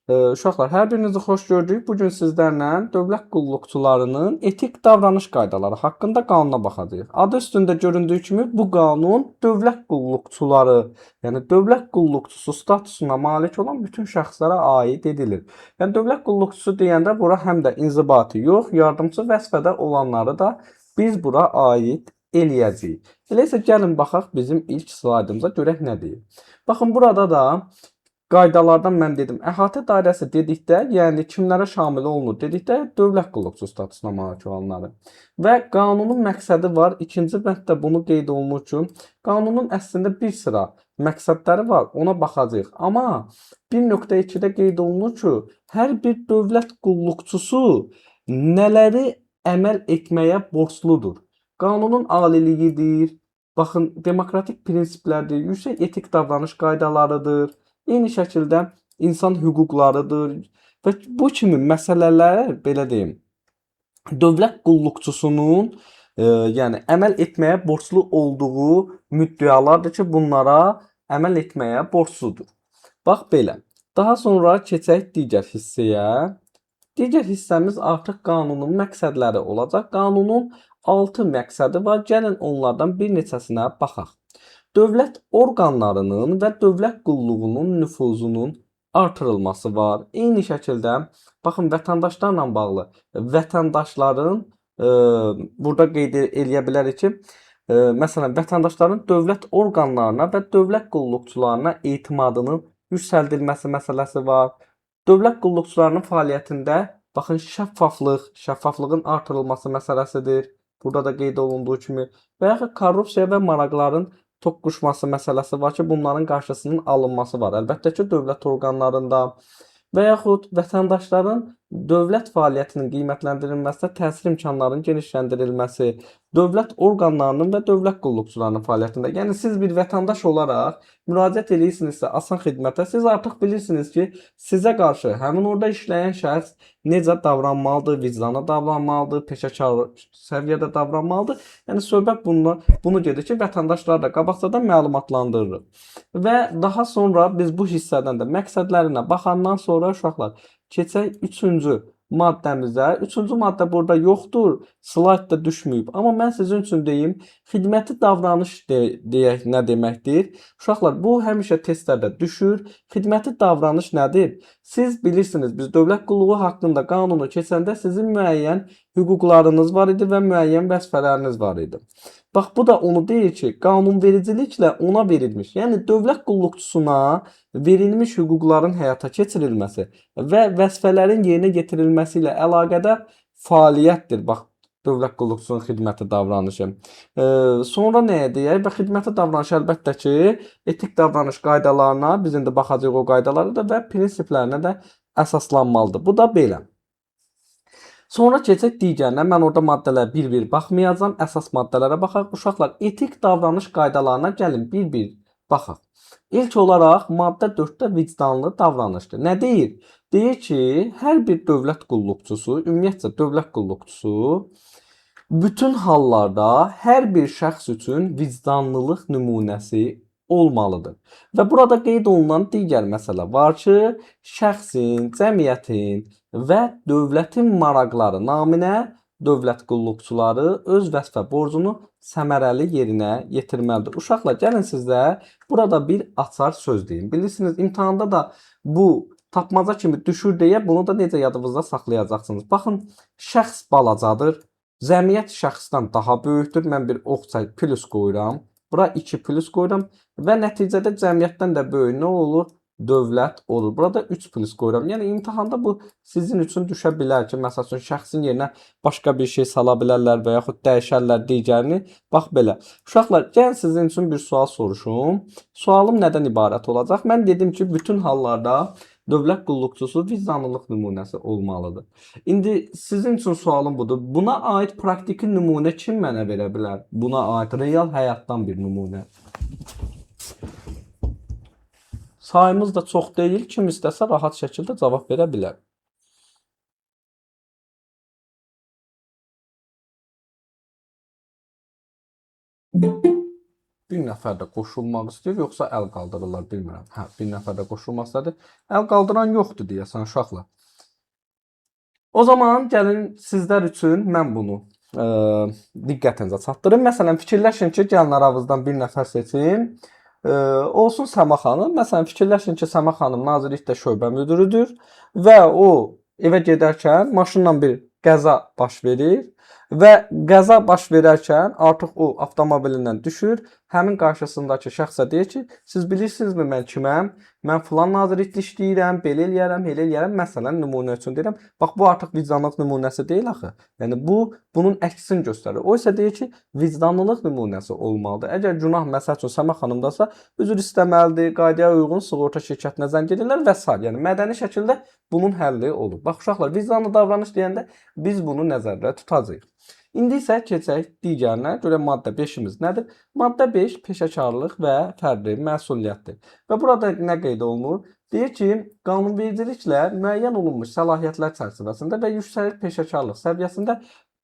Uşaqlar, hər birinizi xoş gördük. Bu gün sizlərlə dövlət qulluqçularının etik davranış qaydaları haqqında qanuna baxacağıq. Adı üstündə göründüyü kimi bu qanun dövlət qulluqçuları, yəni dövlət qulluqçusu statusuna malik olan bütün şəxslərə aid edilir. Yəni dövlət qulluqçusu deyəndə bura həm də inzibati yox, yardımçı vəzifədə olanları da biz bura aid eləyəcəyik. Elə isə gəlin baxaq bizim ilk slaydımıza görək nə deyir. Baxın burada da qaydalardan mən dedim, əhatə dairəsi dedikdə, yəni kimlərə şamil olunur dedikdə, dövlət qulluqçu statusuna malik olanları. Və qanunun məqsədi var. İkinci bənddə bunu qeyd olunur ki, qanunun əslində bir sıra məqsədləri var, ona baxacağıq. Amma 1.2-də qeyd olunur ki, hər bir dövlət qulluqçusu nələri əməl etməyə borcludur. Qanunun aliliyidir, baxın, demokratik prinsiplərdir, yüksək etik davranış qaydalarıdır. Eyni şəkildə insan hüquqlarıdır və bu kimi məsələlər, belə deyim, dövlət qulluqçusunun yəni əməl etməyə borclu olduğu müddəalardır ki, bunlara əməl etməyə borcludur. Bax belə. Daha sonra keçək digər hissəyə. Digər hissəmiz artıq qanunun məqsədləri olacaq. Qanunun 6 məqsədi var. Gəlin onlardan bir neçəsinə baxaq. Dövlət orqanlarının və dövlət qulluğunun nüfuzunun artırılması var. Eyni şəkildə, baxın, vətəndaşlarla bağlı, vətəndaşların burada qeyd eləyə bilərik ki, məsələn, vətəndaşların dövlət orqanlarına və dövlət qulluqçularına etimadının yüksəldilməsi məsələsi var. Dövlət qulluqçularının fəaliyyətində, baxın, şəffaflığın artırılması məsələsidir. Burada da qeyd olunduğu kimi və yaxud korrupsiya və maraqların toqquşması məsələsi var ki, bunların qarşısının alınması var. Əlbəttə ki, dövlət orqanlarında və yaxud vətəndaşların dövlət fəaliyyətinin qiymətləndirilməsində təsir imkanlarının genişləndirilməsi, dövlət orqanlarının və dövlət qulluqçularının fəaliyyətində. Yəni siz bir vətəndaş olaraq müraciət edirsinizsə asan xidmətə, siz artıq bilirsiniz ki, sizə qarşı həmin orada işləyən şəxs necə davranmalıdır, vicdanlı davranmalıdır, peşəkar səviyyədə davranmalıdır. Yəni söhbət bunu gedir ki, vətəndaşları da qabaqcadan məlumatlandırırıq. Və daha sonra biz bu hissədən də məqsədlərinə baxandan sonra uşaqlar keçək 3-cü maddəmizə. 3-cü maddə burada yoxdur, slaydda düşməyib. Amma mən sizin üçün deyim, xidməti davranış deyək nə deməkdir? Uşaqlar, bu həmişə testlərdə düşür. Xidməti davranış nədir? Siz bilirsiniz, biz dövlət qulluğu haqqında qanunu keçəndə sizin müəyyən hüquqlarınız var idi və müəyyən vəzifələriniz var idi. Bax, bu da onu deyir ki, qanunvericiliklə ona verilmiş, yəni dövlət qulluqçusuna verilmiş hüquqların həyata keçirilməsi və vəzifələrin yerinə yetirilməsi ilə əlaqədar fəaliyyətdir. Bax, dövlət qulluqçusunun xidməti davranışı. Sonra nəyə deyək? Və xidməti davranışı əlbəttə ki, etik davranış qaydalarına, biz indi baxacağıq o qaydalara da və prinsiplərinə də əsaslanmalıdır. Bu da belə. Sonra keçək digərinə. Mən orada maddələrə bir-bir baxmayacağam. Əsas maddələrə baxaq. Uşaqlar, etik davranış qaydalarına gəlin bir-bir baxaq. İlk olaraq maddə 4-də vicdanlı davranışdır. Nə deyir? Deyir ki, hər bir dövlət qulluqçusu, ümumiyyətcə dövlət qulluqçusu bütün hallarda hər bir şəxs üçün vicdanlılıq nümunəsi olmalıdır. Və burada qeyd olunan digər məsələ var ki, şəxsin, cəmiyyətin və dövlətin maraqları naminə dövlət qulluqçuları öz vəzifə borcunu səmərəli yerinə yetirməlidir. Uşaqlar, gəlin sizə burada bir açar söz deyim. Bilirsiniz, imtahanda da bu tapmaca kimi düşür deyə bunu da necə yadınızda saxlayacaqsınız. Baxın, şəxs balacadır, cəmiyyət şəxsdən daha böyükdür. Mən bir oxçay plus qoyuram. Bura 2 plus qoyuram və nəticədə cəmiyyətdən də böyük nə olur? Dövlət olur. Burada 3 plus qoyuram. Yəni imtahanda bu sizin üçün düşə bilər ki, məsəl üçün şəxsin yerinə başqa bir şey sala bilərlər və yaxud dəyişərlər digərini. Bax belə. Uşaqlar, gəlin sizin üçün bir sual soruşum. Sualım nədən ibarət olacaq? Mən dedim ki, bütün hallarda dövlət qulluqçusu vicdanlılıq nümunəsi olmalıdır. İndi sizin üçün sualım budur. Buna aid praktiki nümunə kim mənə verə bilər? Buna aid real həyatdan bir nümunə. Sayımız da çox deyil. Kim istəsə rahat şəkildə cavab verə bilər. bir nəfər də qoşulmaq istəyir, yoxsa əl qaldırırlar, bilmirəm. Hə, bir nəfər də qoşulmaq istədi. Əl qaldıran yoxdur deyəsən uşaqlar. O zaman gəlin sizlər üçün mən bunu diqqətinizə çatdırım. Məsələn, fikirləşin ki, gəlin aranızdan bir nəfər seçin. Olsun Səma xanım. Məsələn, fikirləşin ki, Səma xanım Nazirlikdə şöbə müdürüdür və o evə gedərkən maşınla bir qəza baş verir və qəza baş verərkən artıq o avtomobilindən düşür. Həmin qarşısındakı şəxsə deyir ki, siz bilirsinizmi mən kiməm? Mən filan nazirlikdə işləyirəm, belə eləyərəm, elə eləyərəm. Məsələn, nümunə üçün deyirəm. Bax, bu artıq vicdanlılıq nümunəsi deyil axı. Yəni, bu, bunun əksini göstərir. O isə deyir ki, vicdanlılıq nümunəsi olmalıdır. Əgər günah, məsəl üçün, Səma xanımdasa, üzr istəməlidir, qaydaya uyğun sığorta şirkətinə zəng edirlər və s. Yəni, mədəni şəkildə bunun həlli olur. Bax, uşaqlar, vicdanlı davranış deyəndə biz bunu nəzərdə tutacağıq. İndi isə keçək digərinə. Görək maddə 5-imiz nədir? Maddə 5 peşəkarlıq və fərdi məsuliyyətdir. Və burada nə qeyd olunur? Deyir ki, qanunvericiliklə müəyyən olunmuş səlahiyyətlər çərçivəsində və yüksək peşəkarlıq səviyyəsində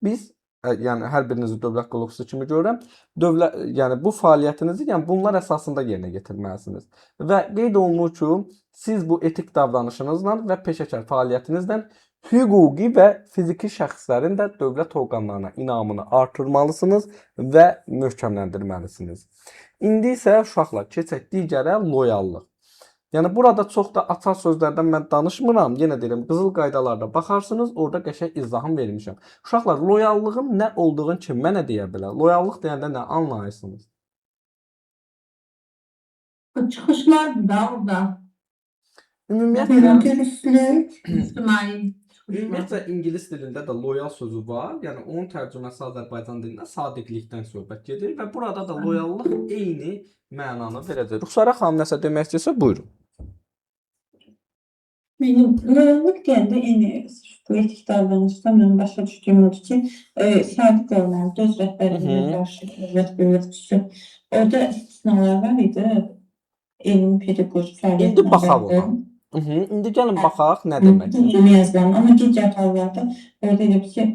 biz, yəni hər birinizi dövlət qulluqçusu kimi görürəm, yəni bu fəaliyyətinizi, yəni bunlar əsasında yerinə yetirməlisiniz. Və qeyd olunur ki, siz bu etik davranışınızla və peşəkar fəaliyyətinizlə hüquqi və fiziki şəxslərin də dövlət orqanlarına inamını artırmalısınız və möhkəmləndirməlisiniz. İndi isə uşaqlar keçək digərə loyallıq. Yəni burada çox da açar sözlərdən mən danışmıram. Yenə deyirəm, qızıl qaydalarda baxarsınız, orada qəşəng izahını vermişəm. Uşaqlar, loyallığın nə olduğunu kim mənə deyə bilər? Loyallıq deyəndə nə anlayırsınız? Çıxışlar da orada. Ümumiyyətlə, Dürüstlük, ictimai. ümumiyyətlə ingilis dilində də loyal sözü var. Yəni onun tərcüməsi Azərbaycan dilində sadiqlikdən söhbət gedir və burada da loyallıq eyni mənanı verəcək. Ruxsarə xanım nəsə demək istəyirsə, buyurun. Benim loyallık deyəndə eyni bu etik davranışda mən başa düşdüyüm odur ki, sadiq olmalıdır öz rəhbərinə qarşı dövlət qulluqçusu. Orada istisnalar var idi. Elmi pedaqoji fəaliyyətlə İndi baxaq ona. İndi gəlin baxaq nə deməkdir. Elmi yazılan, amma digər hallarda orada elə bir ki,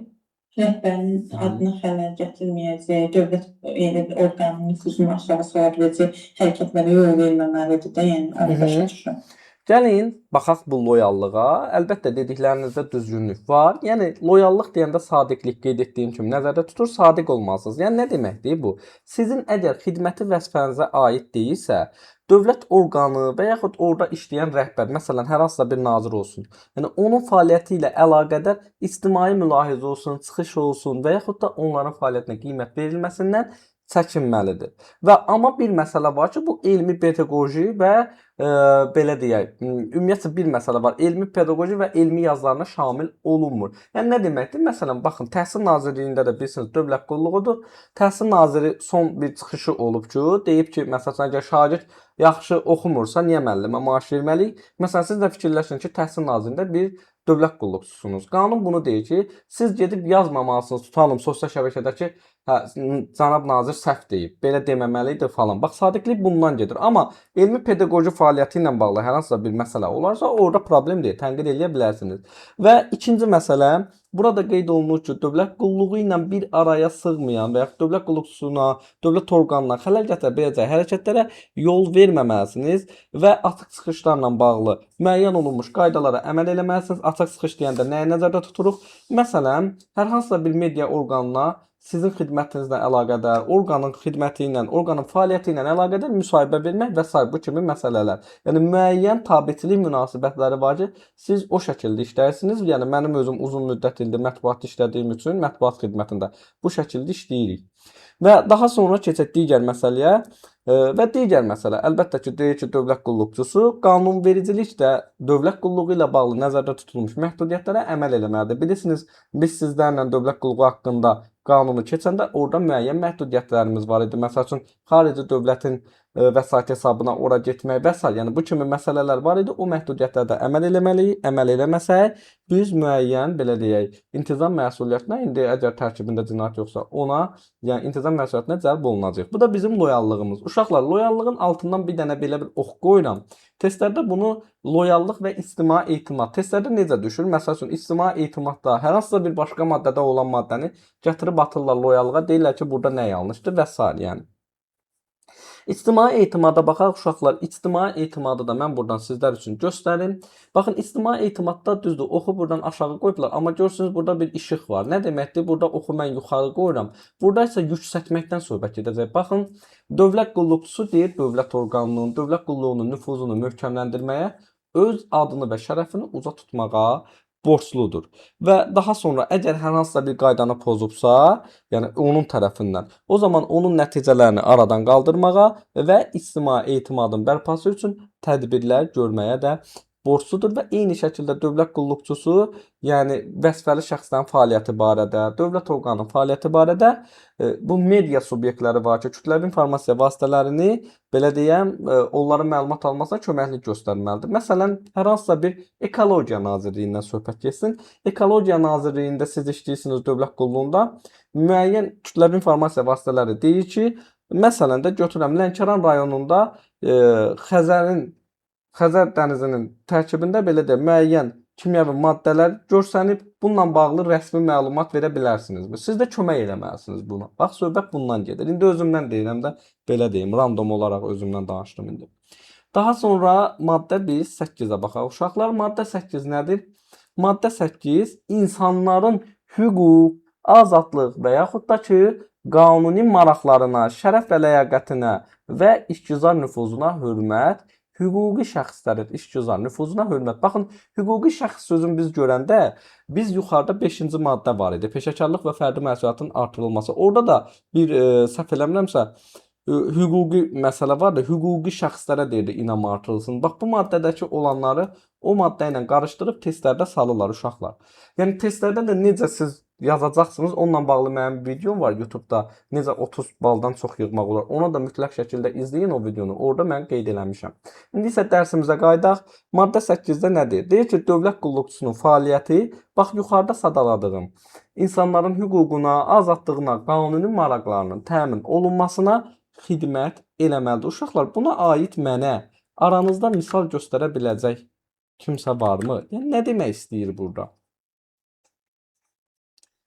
rəhbərin adına xələl gətirməyəcək, dövlət orqanının nüfuzunu aşağı sala biləcək hərəkətlərə yol verməməlidir də, yəni onu başa düşürəm. Gəlin, baxaq bu loyallığa. Əlbəttə, dediklərinizdə düzgünlük var. Yəni, loyallıq deyəndə sadiqlik qeyd etdiyim kimi nəzərdə tutur, sadiq olmalısınız. Yəni, nə deməkdir bu? Sizin əgər xidməti vəzifənizə aid deyilsə, dövlət orqanı və yaxud orada işləyən rəhbər, məsələn, hər hansısa bir nazir olsun, yəni onun fəaliyyəti ilə əlaqədar ictimai mülahizə olsun, çıxış olsun və yaxud da onların fəaliyyətinə qiymət verilməsindən çəkinməlidir. Və amma bir məsələ var ki, bu elmi pedaqoji və belə deyək, ümumiyyətlə bir məsələ var. Elmi pedaqoji və elmi yazılarına şamil olunmur. Yəni nə deməkdir? Məsələn, baxın, Təhsil Nazirliyində də bilirsiniz, dövlət qulluğudur. Təhsil naziri son bir çıxışı olub ki, deyib ki, məsələn, əgər şagird yaxşı oxumursa, niyə müəllimə maaş verməliyik? Məsələn, siz də fikirləşin ki, Təhsil Nazirliyində bir dövlət qulluqçusunuz. Qanun bunu deyir ki, siz gedib yazmamalısınız, tutalım sosial şəbəkədəki cənab nazir səhv deyib, belə deməməlidir falan. Bax, sadiqlik bundan gedir. Amma elmi pedaqoji fəaliyyəti ilə bağlı hər hansısa bir məsələ olarsa, orada problem deyil, tənqid edə bilərsiniz. Və ikinci məsələ, burada qeyd olunur ki, dövlət qulluğu ilə bir araya sığmayan və ya dövlət qulluqçusuna, dövlət orqanına xələl gətirə biləcək hərəkətlərə yol verməməlisiniz və açıq çıxışlarla bağlı müəyyən olunmuş qaydalara əməl etməlisiniz. Açıq çıxış deyəndə nəyi nəzərdə tuturuq? Məsələn, hər hansısa bir media orqanına sizin xidmətinizlə əlaqədar, orqanın xidməti ilə, orqanın fəaliyyəti ilə əlaqədar müsahibə vermək və s. bu kimi məsələlər. Yəni müəyyən tabeçilik münasibətləri var ki, siz o şəkildə işləyirsiniz. Yəni mənim özüm uzun müddət ildir mətbuatda işlədiyim üçün mətbuat xidmətində bu şəkildə işləyirik. Və daha sonra keçək digər məsələyə. Və digər məsələ, əlbəttə ki, deyir ki, dövlət qulluqçusu qanunvericilik də dövlət qulluğu ilə bağlı nəzərdə tutulmuş məhdudiyyətlərə əməl etməlidir. Bilirsiniz, biz sizlərlə dövlət qulluğu haqqında qanunu keçəndə orada müəyyən məhdudiyyətlərimiz var idi. Məsəl üçün, xarici dövlətin vəsait hesabına ora getmək və s. Yəni bu kimi məsələlər var idi. O məhdudiyyətlərdə əməl etməliyik. Əməl etməsək, biz müəyyən, belə deyək, intizam məsuliyyətinə, indi əgər tərkibində cinayət yoxsa ona, yəni intizam məsuliyyətinə cəlb olunacaq. Bu da bizim loyallığımız. Uşaqlar, loyallığın altından bir dənə belə bir ox qoyuram. Testlərdə bunu loyallıq və ictimai etimad. Testlərdə necə düşür? Məsəl üçün, ictimai etimadda hər hansısa bir başqa maddədə olan maddəni gətirib atırlar loyallığa. Deyirlər ki, burada nə yanlışdır və s. yəni. İctimai etimada baxaq uşaqlar. İctimai etimadı da mən buradan sizlər üçün göstərim. Baxın, ictimai etimadda düzdür, oxu buradan aşağı qoyublar, amma görürsünüz burada bir işıq var. Nə deməkdir? Burada oxu mən yuxarı qoyuram. Burada isə yüksəltməkdən söhbət gedəcək. Baxın, dövlət qulluqçusu deyir, dövlət orqanının, dövlət qulluğunun nüfuzunu möhkəmləndirməyə, öz adını və şərəfini uca tutmağa borcludur. Və daha sonra əgər hər hansısa bir qaydanı pozubsa, yəni onun tərəfindən, o zaman onun nəticələrini aradan qaldırmağa və ictimai etimadın bərpası üçün tədbirlər görməyə də borcludur və eyni şəkildə dövlət qulluqçusu, yəni vəzifəli şəxslərin fəaliyyəti barədə, dövlət orqanının fəaliyyəti barədə bu media subyektləri var ki, kütləvi informasiya vasitələrini belə deyəm, onların məlumat almasına köməklik göstərməlidir. Məsələn, hər hansısa bir Ekologiya Nazirliyindən söhbət getsin. Ekologiya Nazirliyində siz işləyirsiniz dövlət qulluğunda, müəyyən kütləvi informasiya vasitələri deyir ki, məsələn də götürəm Lənkəran rayonunda Xəzər dənizinin tərkibində belə də müəyyən kimyəvi maddələr görsənib, bununla bağlı rəsmi məlumat verə bilərsinizmi? Siz də kömək eləməlisiniz buna. Bax, söhbət bundan gedir. İndi özümdən deyirəm də, belə deyim, random olaraq özümdən danışdım indi. Daha sonra maddə biz 8-ə baxaq. Uşaqlar, maddə 8 nədir? Maddə 8 insanların hüquq, azadlıq və yaxud da ki, qanuni maraqlarına, şərəf və ləyaqətinə və işgüzar nüfuzuna hörmət, hüquqi şəxslərin işgüzar nüfuzuna hörmət. Baxın, hüquqi şəxs sözünü biz görəndə, biz yuxarıda 5-ci maddə var idi. Peşəkarlıq və fərdi məsuliyyətin artırılması. Orada da bir səhv eləmirəmsə, hüquqi məsələ var da, hüquqi şəxslərə deyirdi inam artırılsın. Bax, bu maddədəki olanları o maddə ilə qarışdırıb testlərdə salırlar uşaqlar. Yəni, testlərdə də necə siz yazacaqsınız, onunla bağlı mənim videom var YouTube'da, necə 30 baldan çox yığmaq olar. Ona da mütləq şəkildə izləyin o videonu, orada mən qeyd eləmişəm. İndi isə dərsimizə qaydaq. Maddə 8-də nədir? Deyir ki, dövlət qulluqçusunun fəaliyyəti, bax, yuxarıda sadaladığım, insanların hüququna, azadlığına, qanuni maraqlarının təmin olunmasına xidmət eləməlidir. Uşaqlar, buna aid mənə aranızda misal göstərə biləcək kimsə varmı? Yəni, nə demək istəyir burada?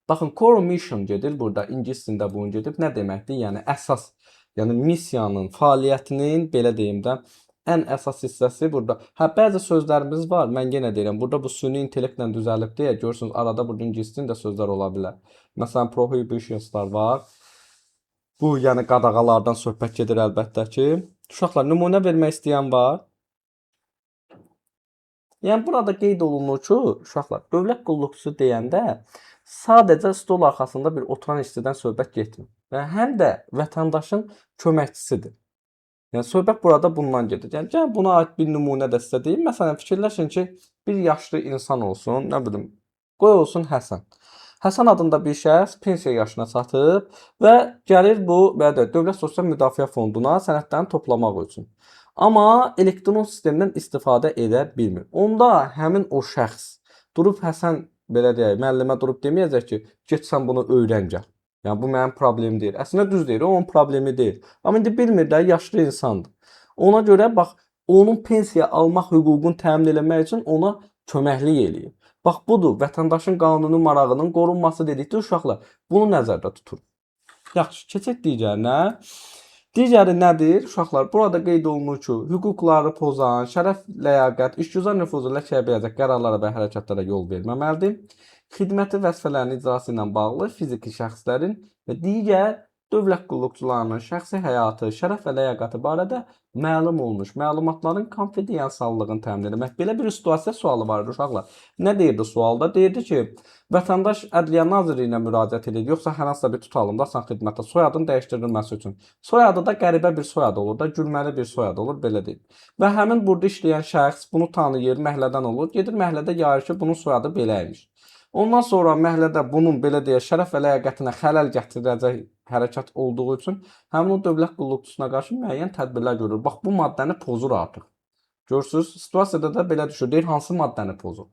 Baxın, core mission gedir burada, ingiliscəsində bunu gedib. Nə deməkdir? Yəni, əsas, yəni missiyanın, fəaliyyətinin, belə deyim də, ən əsas hissəsi burada. Hə, bəzi sözlərimiz var, mən yenə deyirəm, burada bu süni intellektlə düzəlib deyə, görürsünüz, arada burada ingiliscəsində sözlər ola bilər. Məsələn, prohibitionslar var. Bu, yəni qadağalardan söhbət gedir əlbəttə ki. Uşaqlar, nümunə vermək istəyən var. Yəni, burada qeyd olunur ki, uşaqlar, dövlət qulluqçusu deyəndə sadəcə stol arxasında bir oturan işçidən söhbət getmir. Və həm də vətəndaşın köməkçisidir. Yəni, söhbət burada bundan gedir. Yəni, gəlin buna aid bir nümunə də sizə deyim. Məsələn, fikirləşin ki, bir yaşlı insan olsun, nə bilim, qoy olsun Həsən. Həsən adında bir şəxs pensiya yaşına çatıb və gəlir bu, Dövlət Sosial Müdafiə Fonduna sənədlərini toplamaq üçün. Amma elektron sistemdən istifadə edə bilmir. Onda həmin o şəxs durub Həsən, belə deyək, müəllimə durub deməyəcək ki, get sən bunu öyrən gəl. Yəni, bu mənim problemim deyil. Əslində düz deyir, o onun problemi deyil. Amma indi bilmir də, yaşlı insandır. Ona görə, bax, onun pensiya almaq hüququnu təmin eləmək üçün ona köməklik eləyir. Bax, budur, vətəndaşın qanuni marağının qorunması dedikdə uşaqlar, bunu nəzərdə tutur. Yaxşı, keçək digərinə. Digəri nədir? Uşaqlar, burada qeyd olunur ki, hüquqları pozan, şərəf, ləyaqət, işgüzar nüfuzu ləkəyə biləcək qərarlara və hərəkətlərə yol verməməlidir. Xidməti vəzifələrinin icrası ilə bağlı fiziki şəxslərin və digər dövlət qulluqçularının şəxsi həyatı, şərəf və ləyaqəti barədə məlum olmuş məlumatların konfidensiallığını təmin etmək. Belə bir situasiya sualı var uşaqlar. Nə deyirdi sualda? Deyirdi ki, vətəndaş Ədliyyə Nazirliyinə müraciət edir, yoxsa hər hansısa bir tutalımdasan xidmətdə soyadın dəyişdirilməsi üçün. Soyadı da qəribə bir soyad olur da, gülməli bir soyad olur, belə deyil. Və həmin burada işləyən şəxs bunu tanıyır, məhəllədən olur, gedir məhəllədə yayır ki, bunun soyadı beləymiş. Ondan sonra məhəllədə bunun, belə deyək, şərəf və ləyaqətinə xələl gətirəcək hərəkət olduğu üçün həmin o dövlət qulluqçusuna qarşı müəyyən tədbirlər görür. Bax, bu maddəni pozur artıq. Görürsünüz, situasiyada da belə düşür. Deyir, hansı maddəni pozur?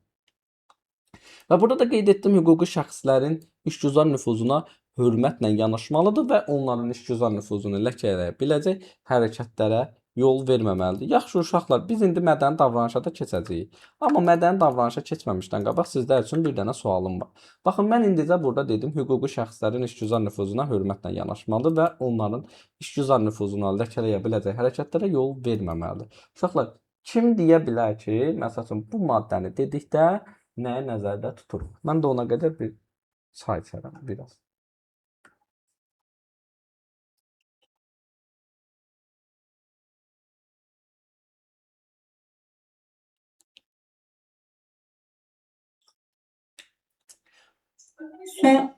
Və burada da qeyd etdim, hüquqi şəxslərin işgüzar nüfuzuna hörmətlə yanaşmalıdır və onların işgüzar nüfuzunu ləkələyə biləcək hərəkətlərə yol verməməlidir. Yaxşı uşaqlar, biz indi mədəni davranışa da keçəcəyik. Amma mədəni davranışa keçməmişdən qabaq sizlər üçün bir dənə sualım var. Baxın, mən indicə burada dedim, hüquqi şəxslərin işgüzar nüfuzuna hörmətlə yanaşmalı və onların işgüzar nüfuzuna ləkələyə biləcək hərəkətlərə yol verməməlidir. Uşaqlar, kim deyə bilər ki, məsəl üçün bu maddəni dedikdə nəyi nəzərdə tuturuq? Mən də ona qədər bir çay içərəm biraz. Son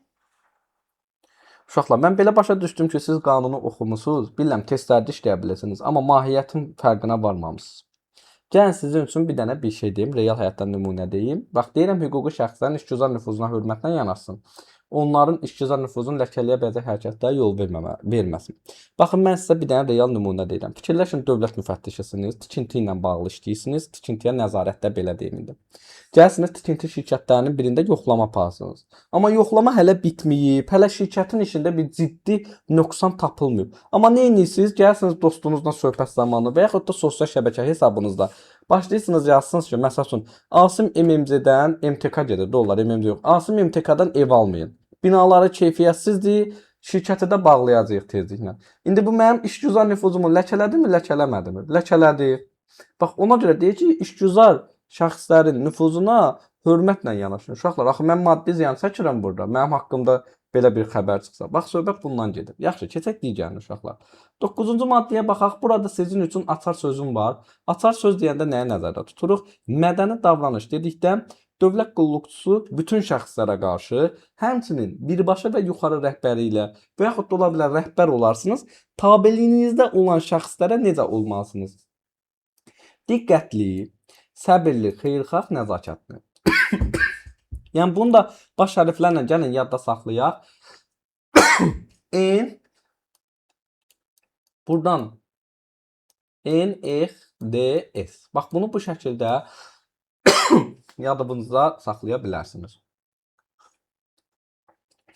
Uşaqlar, mən belə başa düşdüm ki, siz qanunu oxumusunuz. Bilirəm, testlərdə işləyə bilirsiniz, amma mahiyyətin fərqinə varmamısınız. Gəlin sizin üçün bir dənə bir şey deyim, real həyatdan nümunə deyim. Bax, deyirəm hüquqi şəxslərin işgüzar nüfuzuna hörmətlə yanaşsın. Onların işgüzar nüfuzunu ləkələyə biləcək hərəkətlərə yol verməsin. Baxın, mən sizə bir dənə real nümunə deyirəm. Fikirləşin, dövlət müfəttişisiniz, tikinti ilə bağlı işləyirsiniz, tikintiyə nəzarətdə belə deyim indi. Gəlsiniz tikinti şirkətlərinin birində yoxlama aparırsınız. Amma yoxlama hələ bitməyib, hələ şirkətin işində bir ciddi nöqsan tapılmayıb. Amma nə edirsiniz? Gəlsiniz dostunuzla söhbət zamanı və yaxud da sosial şəbəkə hesabınızda başlayırsınız yazsınız ki, məsəl üçün Asım MMC-dən MTK gedir, dollar MMC yox. Asım MTK-dan ev almayın. Binaları keyfiyyətsizdir, şirkəti də bağlayacağıq tezliklə. İndi bu mənim işgüzar nüfuzumu ləkələdimi, ləkələmədimi? Ləkələdi. Bax, ona görə deyir ki, işgüzar şəxslərin nüfuzuna hörmətlə yanaşın. Uşaqlar, axı mən maddi ziyan çəkirəm burada. Mənim haqqımda belə bir xəbər çıxsa. Bax, söhbət bundan gedir. Yaxşı, keçək digərinə uşaqlar. 9-cu maddəyə baxaq. Burada sizin üçün açar sözüm var. Açar söz deyəndə nəyə nəzərdə tuturuq? Mədəni davranış dedikdə dövlət qulluqçusu bütün şəxslərə qarşı, həmçinin birbaşa və yuxarı rəhbəri ilə və yaxud da ola bilər rəhbər olarsınız, tabeliyinizdə olan şəxslərə necə olmalısınız? Diqqətli, səbirli, xeyirxah, nəzakətli. Yəni bunu da baş hərflərlə gəlin yadda saxlayaq. N buradan N, X, D, S. Bax bunu bu şəkildə yadınızda saxlaya bilərsiniz.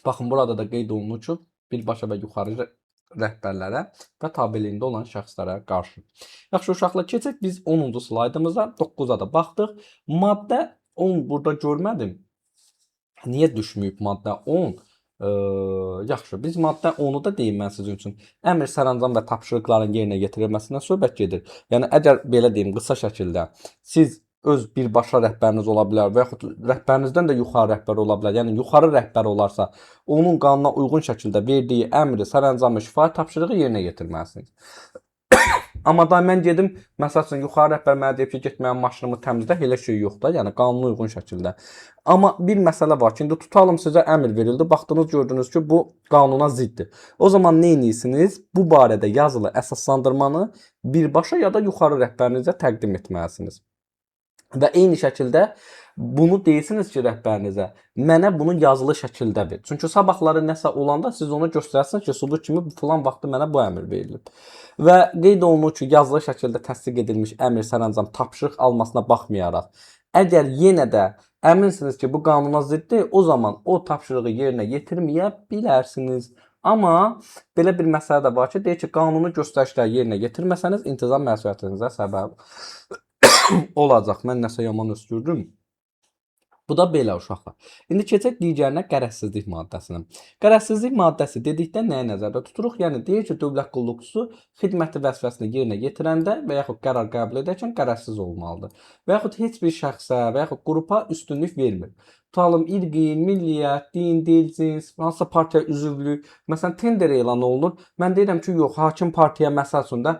Baxın burada da qeyd olunur ki, birbaşa və yuxarı rəhbərlərə və tabeliyində olan şəxslərə qarşı. Yaxşı uşaqlar, keçək biz 10-cu slaydımıza, 9-a da baxdıq. Maddə 10 burada görmədim. Niyə düşməyib maddə 10? Yaxşı, biz maddə 10-u da deyim mən sizin üçün. Əmr, sərəncam və tapşırıqların yerinə yetirilməsindən söhbət gedir. Yəni əgər belə deyim, qısa şəkildə siz öz birbaşa rəhbəriniz ola bilər və yaxud rəhbərinizdən də yuxarı rəhbər ola bilər. Yəni yuxarı rəhbər olarsa, onun qanuna uyğun şəkildə verdiyi əmri, sərəncamı, şifahi tapşırığı yerinə yetirməlisiniz. Amma da mən gedim, məsəl üçün yuxarı rəhbər mənə deyib ki, get mənim maşınımı təmizlə, elə şey yoxdur, yəni qanuna uyğun şəkildə. Amma bir məsələ var ki, indi tutalım sizə əmr verildi, baxdınız, gördünüz ki, bu qanuna ziddir. O zaman nə edirsiniz? Bu barədə yazılı əsaslandırmanı birbaşa ya da yuxarı rəhbərinizə təqdim etməlisiniz. Və eyni şəkildə bunu deyirsiniz ki, rəhbərinizə, mənə bunu yazılı şəkildə ver. Çünki sabahları nəsə olanda siz ona göstərsiniz ki, sübut kimi filan vaxtda mənə bu əmr verilib. Və qeyd olunur ki, yazılı şəkildə təsdiq edilmiş əmr, sərəncam, tapşırıq almasına baxmayaraq, əgər yenə də əminsiniz ki, bu qanuna ziddir, o zaman o tapşırığı yerinə yetirməyə bilərsiniz. Amma belə bir məsələ də var ki, deyir ki, qanuni göstərişləri yerinə yetirməsəniz, intizam məsuliyyətinizə səbəb olacaq. Mən nəsə yaman öskürdüm. Bu da belə uşaqlar. İndi keçək digərinə qərəzsizlik maddəsinə. Qərəzsizlik maddəsi dedikdə nəyə nəzərdə tuturuq? Yəni deyir ki, dövlət qulluqçusu xidməti vəzifəsini yerinə yetirəndə və yaxud qərar qəbul edərkən qərəzsiz olmalıdır. Və yaxud heç bir şəxsə və yaxud qrupa üstünlük vermir. Tutalım, irqi, milliyyət, din, dil, cins, hansısa partiya üzvlük, məsələn, tender elan olunur. Mən deyirəm ki, yox, hakim partiya məsəl üçün də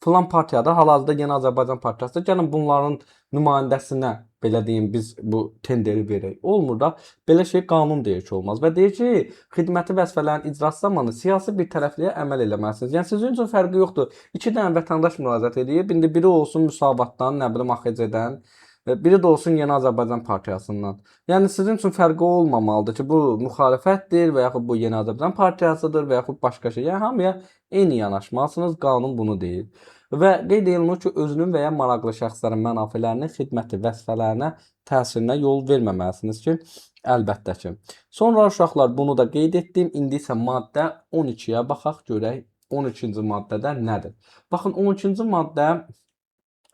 filan partiyada, hal-hazırda Yeni Azərbaycan Partiyası, gəlin bunların nümayəndəsinə belə deyim, biz bu tenderi verək. Olmur da, belə şey qanun deyir ki, olmaz. Və deyir ki, xidməti vəzifələrin icrası zamanı siyasi bir tərəfliyə əməl eləməlisiniz. Yəni sizin üçün fərqi yoxdur. 2 dənə vətəndaş müraciət edir. İndi biri olsun Müsavatdan, nə bilim AXC-dən, biri də olsun Yeni Azərbaycan Partiyasından. Yəni sizin üçün fərqi olmamalıdır ki, bu müxalifətdir və yaxud bu Yeni Azərbaycan Partiyasıdır və yaxud başqa şey. Yəni hamıya eyni yanaşmalısınız. Qanun bunu deyir. Və qeyd olunur ki, özünün və ya maraqlı şəxslərin mənafelərinin xidməti vəzifələrinə təsirinə yol verməməlisiniz ki, əlbəttə ki. Sonra uşaqlar bunu da qeyd etdim. İndi isə maddə 12-yə baxaq, görək 13-cü maddədə nədir? Baxın 13-cü maddə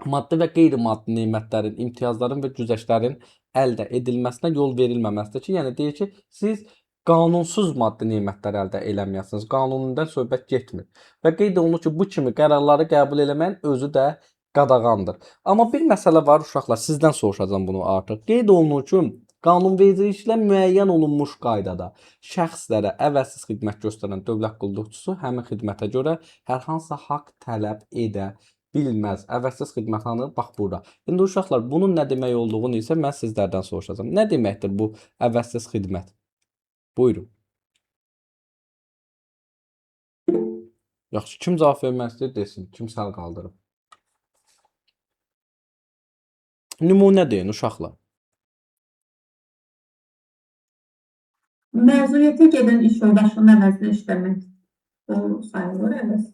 maddi və qeyri-maddi nemətlərin, imtiyazların və güzəştlərin əldə edilməsinə yol verilməməsidir ki, yəni deyir ki, siz qanunsuz maddi nemətlər əldə eləməyəsiniz. Qanunundan söhbət getmir. Və qeyd olunur ki, bu kimi qərarları qəbul eləməyin özü də qadağandır. Amma bir məsələ var uşaqlar, sizdən soruşacağam bunu artıq. Qeyd olunur ki, qanunvericiliklə müəyyən olunmuş qaydada şəxslərə əvəzsiz xidmət göstərən dövlət qulluqçusu həmin xidmətə görə hər hansı haqq tələb edə bilməz. Əvəzsiz xidmət hanı bax burada. İndi uşaqlar bunun nə demək olduğunu isə mən sizlərdən soruşacağam. Nə deməkdir bu əvəzsiz xidmət? Buyurun. Yaxşı, kim cavab vermək istəyir desin. Kim sağ qaldırıb? Nümunə deyin uşaqlar. Məzuniyyətə gedən iş yoldaşının əvəzinə işləmək. O sayılır əvəz.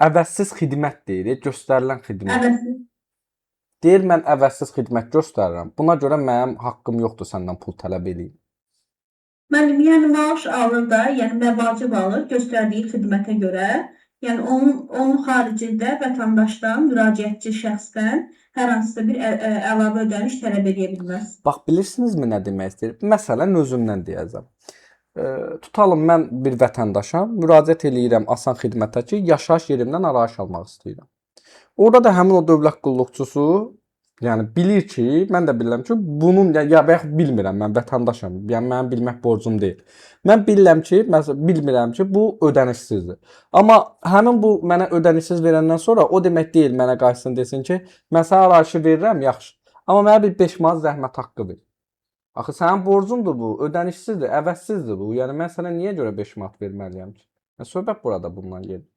Əvəzsiz xidmət deyir, göstərilən xidmət. Əvəzsiz. Deyir mən əvəzsiz xidmət göstərirəm. Buna görə mənim haqqım yoxdur səndən pul tələb edeyim. Müəllim, yəni maaş alır da, yəni məvacib alır göstərdiyi xidmətə görə. Yəni onun haricində vətəndaşdan, müraciətçi şəxsdən hər hansısa bir əlavə ödəniş tələb edə bilməz. Bax, bilirsinizmi nə demək istəyir? Məsələn, özümdən deyəcəm. Tutalım mən bir vətəndaşam, müraciət eləyirəm asan xidmətə ki, yaşayış yerimdən arayış almaq istəyirəm. Orada da həmin o dövlət qulluqçusu, yəni bilir ki, mən də bilirəm ki, bunun ya yaxud bilmirəm, mən vətəndaşam. Yəni mənim bilmək borcum deyil. Mən bilirəm ki, məsələn, bilmirəm ki, bu ödənişsizdir. Amma həmin bu mənə ödənişsiz verəndən sonra o demək deyil mənə qayıtsın desin ki, mən sənə arayışı verirəm, yaxşı. Amma mənə bir 5 manat zəhmət haqqı ver. Axı sənin borcundur bu, ödənişsizdir, əvəzsizdir bu. Yəni mən sənə niyə görə 5 manat verməliyəm ki? Söhbət burada bundan gedir.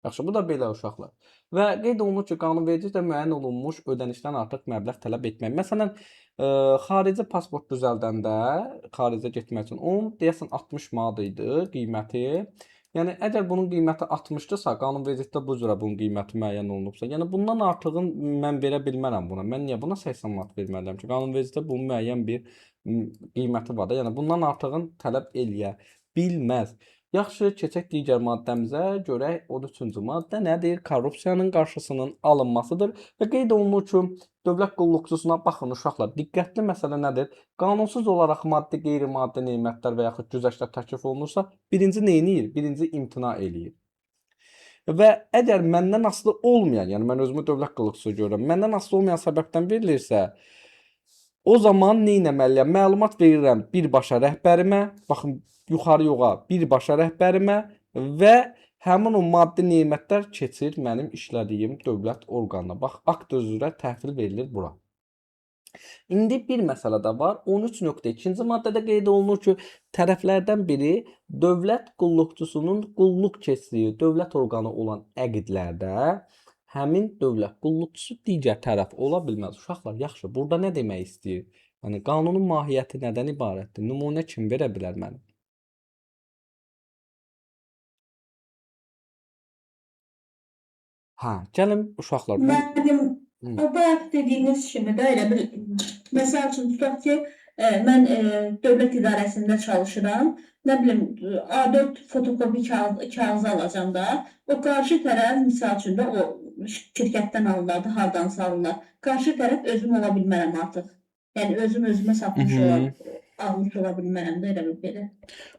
Yaxşı, bu da belə uşaqlar. Və qeyd olunur ki, qanunvericiliklə müəyyən olunmuş ödənişdən artıq məbləğ tələb etmək. Məsələn, xarici pasport düzəldəndə, xaricə getmək üçün onun deyəsən 60 manat idi qiyməti. Yəni əgər bunun qiyməti 60-dırsa, qanunvericilikdə bu cürə bunun qiyməti müəyyən olunubsa, yəni bundan artığın mən verə bilmərəm buna. Mən niyə buna 80 manat verməliyəm ki? Qanunvericilikdə bunun müəyyən bir qiyməti var da. Yəni bundan artığın tələb eləyə bilməz. Yaxşı, keçək digər maddəmizə. Görək 13-cü maddə nədir? Korrupsiyanın qarşısının alınmasıdır və qeyd olunur ki, dövlət qulluqçusuna baxın uşaqlar, diqqətli məsələ nədir? Qanunsuz olaraq maddi, qeyri-maddi nemətlər və yaxud güzəştlər təklif olunursa, birinci nə edir? Birinci imtina eləyir. Və əgər məndən asılı olmayan, yəni mən özümü dövlət qulluqçusu görürəm, məndən asılı olmayan səbəbdən verilirsə, o zaman nə etməliyəm? Məlumat verirəm birbaşa rəhbərimə, baxın yuxarı yoğa birbaşa rəhbərimə və həmin o maddi nemətlər keçir mənim işlədiyim dövlət orqanına. Bax, akt üzrə təhvil verilir bura. İndi bir məsələ də var. 13.2-ci maddədə qeyd olunur ki, tərəflərdən biri dövlət qulluqçusunun qulluq keçdiyi dövlət orqanı olan əqdlərdə həmin dövlət qulluqçusu digər tərəf ola bilməz. Uşaqlar, yaxşı, burada nə demək istəyir? Yəni qanunun mahiyyəti nədən ibarətdir? Nümunə kim verə bilər mənim? Hə, gəlin uşaqlar. Mənim o bayaq dediyiniz kimi də elə bir məsəl üçün tutaq ki, mən dövlət idarəsində çalışıram. Nə bilim A4 fotokopi kağızı alacam da. O qarşı tərəf misal üçün də o şirkətdən alırlar, hardansa alırlar. Qarşı tərəf özüm ola bilmərəm artıq. Yəni özüm özümə satmış almış ola bilmərəm də elə bir belə.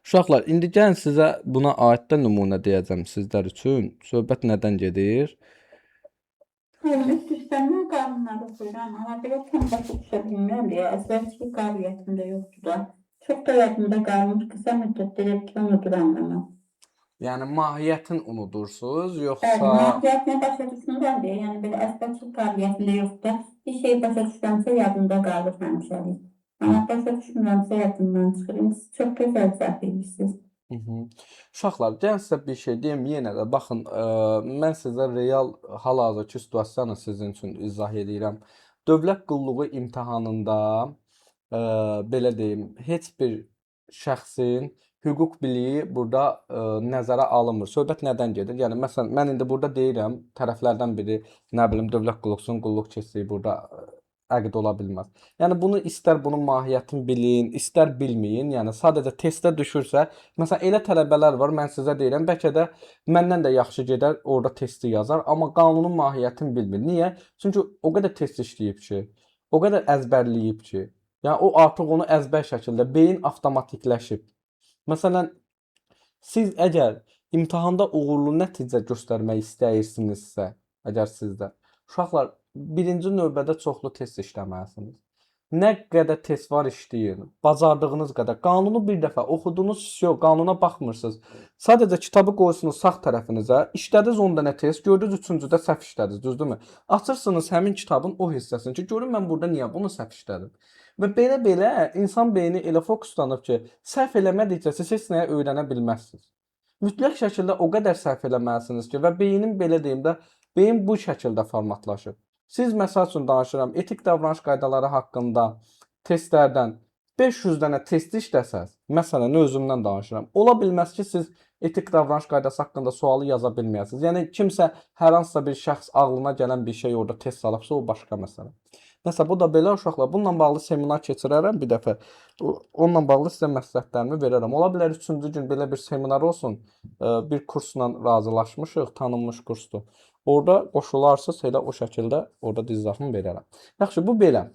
Uşaqlar, indi gəlin sizə buna aid də nümunə deyəcəm sizlər üçün. Söhbət nədən gedir? Üst üstəmə qanunları oxuyuram, amma belə tam başa düşə bilmirəm deyə əzbərçilik qabiliyyətində yoxdur da. Çox da yadımda qalmış, qısa müddətdə ki, unuduram bunu. Yəni mahiyyətini unudursuz, yoxsa... Bəli, mahiyyətini başa düşmürəm deyə, yəni belə əzbərçilik qabiliyyətində yoxdur. Bir şey başa düşürəmsə yadımda qalır həmişəlik. Amma başa düşmürəmsə yadımdan çıxır. Çox gözəl izah edirsiniz. Uşaqlar, gəlin sizə bir şey deyim yenə də. Baxın, mən sizə real hal-hazırki situasiyanı sizin üçün izah edirəm. Dövlət qulluğu imtahanında belə deyim, heç bir şəxsin hüquq biliyi burada nəzərə alınmır. Söhbət nədən gedir? Yəni məsələn, mən indi burada deyirəm, tərəflərdən biri, nə bilim, dövlət qulluqçusunun qulluq keçdiyi burada əqd ola bilməz. Yəni bunu istər bunun mahiyyətini bilin, istər bilməyin. Yəni sadəcə testə düşürsə, məsələn elə tələbələr var, mən sizə deyirəm, bəlkə də məndən də yaxşı gedər, orada testi yazar, amma qanunun mahiyyətini bilmir. Niyə? Çünki o qədər test işləyib ki, o qədər əzbərləyib ki, yəni o artıq onu əzbər şəkildə beyin avtomatikləşib. Məsələn, siz əgər imtahanda uğurlu nəticə göstərmək istəyirsinizsə, əgər sizdə uşaqlar birinci növbədə çoxlu test işləməlisiniz. Nə qədər test var işləyin, bacardığınız qədər. Qanunu bir dəfə oxudunuz, yox, qanuna baxmırsınız. Sadəcə kitabı qoyursunuz sağ tərəfinizə, işlədiniz 10 dənə test, gördünüz üçüncüdə səhv işlədiniz, düzdürmü? Açırsınız həmin kitabın o hissəsini ki, görün mən burada niyə bunu səhv işlədim. Və belə-belə insan beyni elə fokuslanıb ki, səhv eləmədikcə siz heç nəyə öyrənə bilməzsiniz. Mütləq şəkildə o qədər səhv eləməlisiniz ki, və beynin belə deyim də, beyin bu şəkildə formatlaşıb. Siz məsəl üçün danışıram, etik davranış qaydaları haqqında testlərdən 500 dənə test işləsəz, məsələn, özümdən danışıram. Ola bilməz ki, siz etik davranış qaydası haqqında sualı yaza bilməyəsiniz. Yəni kimsə hər hansısa bir şəxs ağlına gələn bir şey orada test salıbsa, o başqa məsələ. Nəsə bu da belə uşaqlar. Bununla bağlı seminar keçirərəm bir dəfə. Onunla bağlı sizə məsləhətlərimi verərəm. Ola bilər 3-cü gün belə bir seminar olsun. Bir kursla razılaşmışıq, tanınmış kursdur. Orada qoşularsınız, elə o şəkildə orada dizahını verərəm. Yaxşı, bu belə.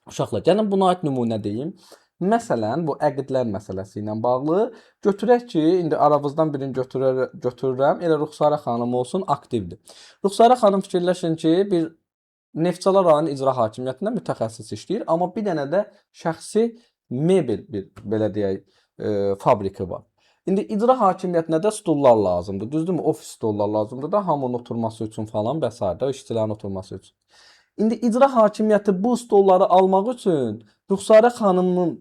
Uşaqlar, gəlin buna aid nümunə deyim. Məsələn, bu əqdlər məsələsi ilə bağlı götürək ki, indi aramızdan birini götürürəm. Elə Ruxsarə xanım olsun, aktivdir. Ruxsarə xanım fikirləşin ki, bir Neftçala rayon icra hakimiyyətində mütəxəssis işləyir, amma bir dənə də şəxsi mebel bir belə deyək, fabriki var. İndi icra hakimiyyətinə də stullar lazımdır. Düzdürmü? Ofis stullar lazımdır da hamının oturması üçün falan və s. işçilərin oturması üçün. İndi icra hakimiyyəti bu stolları almaq üçün Ruxsarə xanımın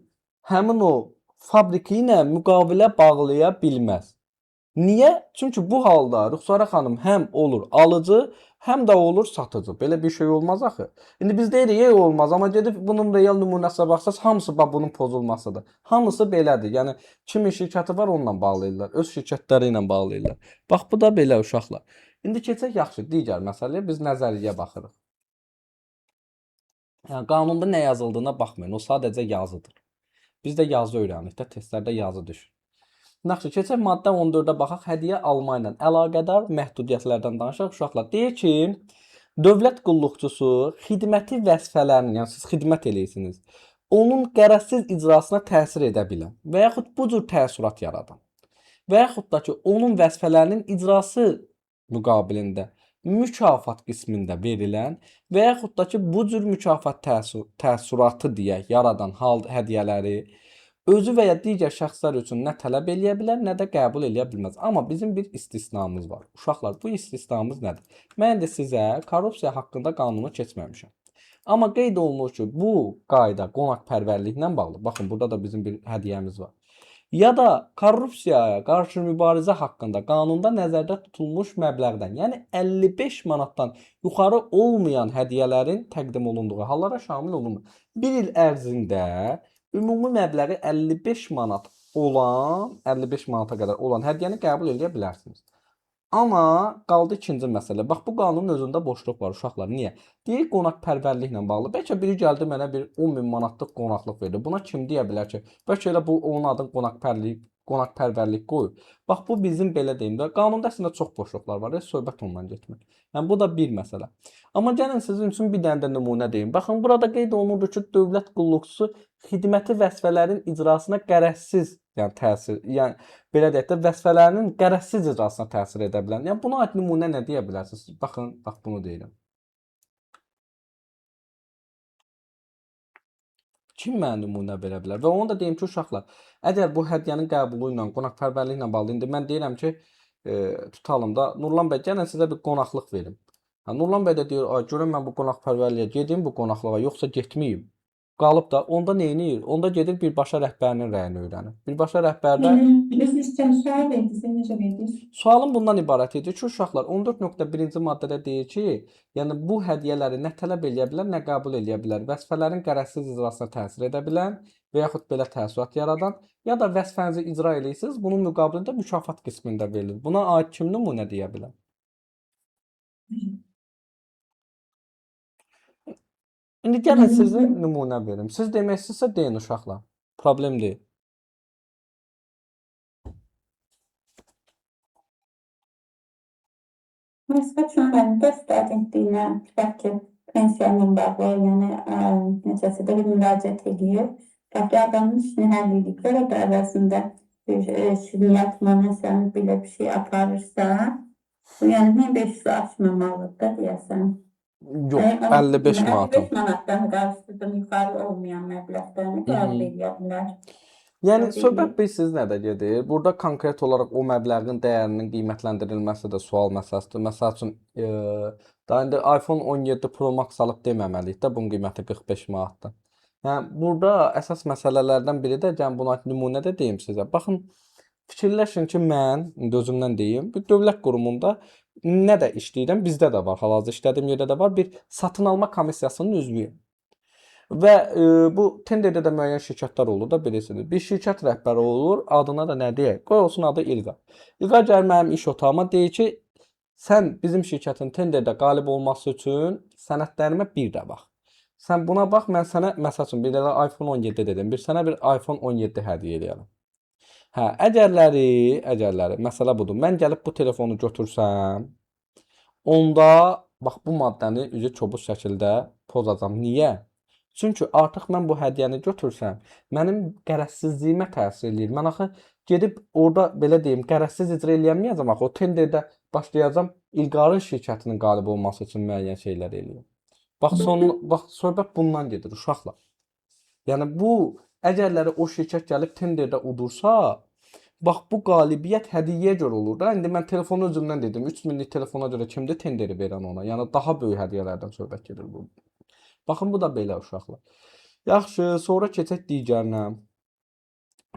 həmin o fabriki ilə müqavilə bağlaya bilməz. Niyə? Çünki bu halda Ruxsarə xanım həm olur alıcı, həm də olur satıcı. Belə bir şey olmaz axı. İndi biz deyirik, olmaz, amma gedib bunun real nümunəsinə baxsaz, hamısı bunun pozulmasıdır. Hamısı belədir. Yəni kimin şirkəti var onunla bağlayırlar, öz şirkətləri ilə bağlayırlar. Bax bu da belə uşaqlar. İndi keçək yaxşı digər məsələyə, biz nəzəriyyə baxırıq. Yəni qanunda nə yazıldığına baxmayın, o sadəcə yazıdır. Biz də yazı öyrənirik də, testlərdə yazı düşür. Yaxşı, keçək maddə 14-ə baxaq. Hədiyyə alma ilə əlaqədar məhdudiyyətlərdən danışaq uşaqlar. Deyir ki, dövlət qulluqçusu xidməti vəzifələrinin, yəni siz xidmət eləyirsiniz, onun qərəzsiz icrasına təsir edə bilən və yaxud bu cür təəssürat yaradan və yaxud da ki, onun vəzifələrinin icrası müqabilində mükafat qismində verilən və yaxud da ki, bu cür mükafat təəssüratı deyək, yaradan hal hədiyyələri özü və ya digər şəxslər üçün nə tələb eləyə bilər, nə də qəbul eləyə bilməz. Amma bizim bir istisnamız var. Uşaqlar, bu istisnamız nədir? Mən də sizə korrupsiya haqqında qanunu keçməmişəm. Amma qeyd olunur ki, bu qayda qonaqpərvərliklə bağlı. Baxın, burada da bizim bir hədiyyəmiz var. Ya da korrupsiyaya qarşı mübarizə haqqında qanunda nəzərdə tutulmuş məbləğdən, yəni 55 manatdan yuxarı olmayan hədiyyələrin təqdim olunduğu hallara şamil olunur. Bir il ərzində ümumi məbləği 55 manat olan, 55 manata qədər olan hədiyyəni qəbul edə bilərsiniz. Amma qaldı ikinci məsələ. Bax bu qanunun özündə boşluq var uşaqlar. Niyə? Deyək qonaqpərvərliklə bağlı. Bəlkə biri gəldi mənə bir 10.000 manatlıq qonaqlıq verdi. Buna kim deyə bilər ki? Bəlkə elə bu onun adını qonaqpərvərlik qoyub. Bax bu bizim belə deyim də qanunda əslində çox boşluqlar var. Söhbət ondan getmir. Yəni bu da bir məsələ. Amma gəlin sizin üçün bir dənə də nümunə deyim. Baxın burada qeyd olunur ki, dövlət qulluqçusu xidməti vəzifələrin icrasına qərəzsiz, yəni təsir, yəni belə deyək də vəzifələrinin qərəzsiz icrasına təsir edə bilən. Yəni buna aid nümunə nə deyə bilərsiniz? Baxın, bax bunu deyirəm. Kim mənə nümunə verə bilər? Və onu da deyim ki, uşaqlar, əgər bu hədiyyənin qəbulu ilə, qonaqpərvərliklə bağlı, indi mən deyirəm ki, tutalım da, Nurlan bəy, gəlin sizə bir qonaqlıq verim. Nurlan bəy də deyir, ay görüm mən bu qonaqpərvərliyə gedim bu qonaqlığa, yoxsa getməyim. Qalıb da, onda neyniyir? Onda gedir birbaşa rəhbərinin rəyini öyrənir. Birbaşa rəhbərdə Üzr istəyirəm, sual verdi, sən necə verdiniz? sualım bundan ibarət idi ki, uşaqlar 14.1-ci maddədə deyir ki, yəni bu hədiyyələri nə tələb eləyə bilər, nə qəbul eləyə bilər. Vəzifələrin qərəzsiz icrasına təsir edə bilən və yaxud belə təəssürat yaradan, ya da vəzifənizi icra eləyirsiniz, bunun müqabilində mükafat qismində verilir. Buna aid kim nümunə deyə bilər? İndi gəlin sizə nümunə verim. Siz demək istəyirsə deyin uşaqlar. Problem deyil. Məsəl üçün mən Dost Agentliyinə bəlkə pensiya ilə bağlı, yəni necəsə də bir müraciət edir. Bəlkə adamın işini həll ediblər, o da əvəzində bir şirniyyatla məsələn belə bir şey aparırsa, bu yəni 1500 aşmamalıdır da deyəsən. Yox, 55 manatım. 55 manatdan qarşıdan yuxarı olmayan məbləğdən qəbul edə bilər. Yəni söhbət bilirsiniz nədə gedir? Burada konkret olaraq o məbləğin dəyərinin qiymətləndirilməsi də sual məsələsidir. Məsəl üçün, daha indi iPhone 17 Pro Max alıb deməməliyik də bunun qiyməti 45 manatdır. Yəni burada əsas məsələlərdən biri də gəlin buna nümunə də deyim sizə. Baxın, fikirləşin ki, mən indi özümdən deyim, bir dövlət qurumunda nə də işləyirəm, bizdə də var, hal-hazırda işlədiyim yerdə də var, bir satın alma komissiyasının üzvüyəm. Və bu tenderdə də müəyyən şirkətlər olur da bilirsiniz. Bir şirkət rəhbəri olur, adına da nə deyək? Qoy olsun adı İlqar. İlqar gəlir mənim iş otağıma deyir ki, sən bizim şirkətin tenderdə qalib olması üçün sənədlərimə bir də bax. Sən buna bax, mən sənə məsəl üçün bir də iPhone 17 dedim. Bir sənə bir iPhone 17 hədiyyə edərəm. Hə, əgərləri, məsələ budur. Mən gəlib bu telefonu götürsəm, onda bax bu maddəni üzü kobud şəkildə pozacam. Niyə? Çünki artıq mən bu hədiyyəni götürsəm, mənim qərəzsizliyimə təsir eləyir. Mən axı gedib orada belə deyim, qərəzsiz icra eləyəməyəcəm axı. O tenderdə başlayacam İlqarın şirkətinin qalib olması üçün müəyyən şeylər eləyir. Bax söhbət bundan gedir uşaqlar. Yəni bu əgərləri o şirkət gəlib tenderdə udursa, bax bu qalibiyyət hədiyyəyə görə olur da. İndi mən telefonu özümdən dedim, 3000-lik telefona görə kimdir tenderi verən ona? Yəni daha böyük hədiyyələrdən söhbət gedir bu. Baxın, bu da belə uşaqlar. Yaxşı, sonra keçək digərinə.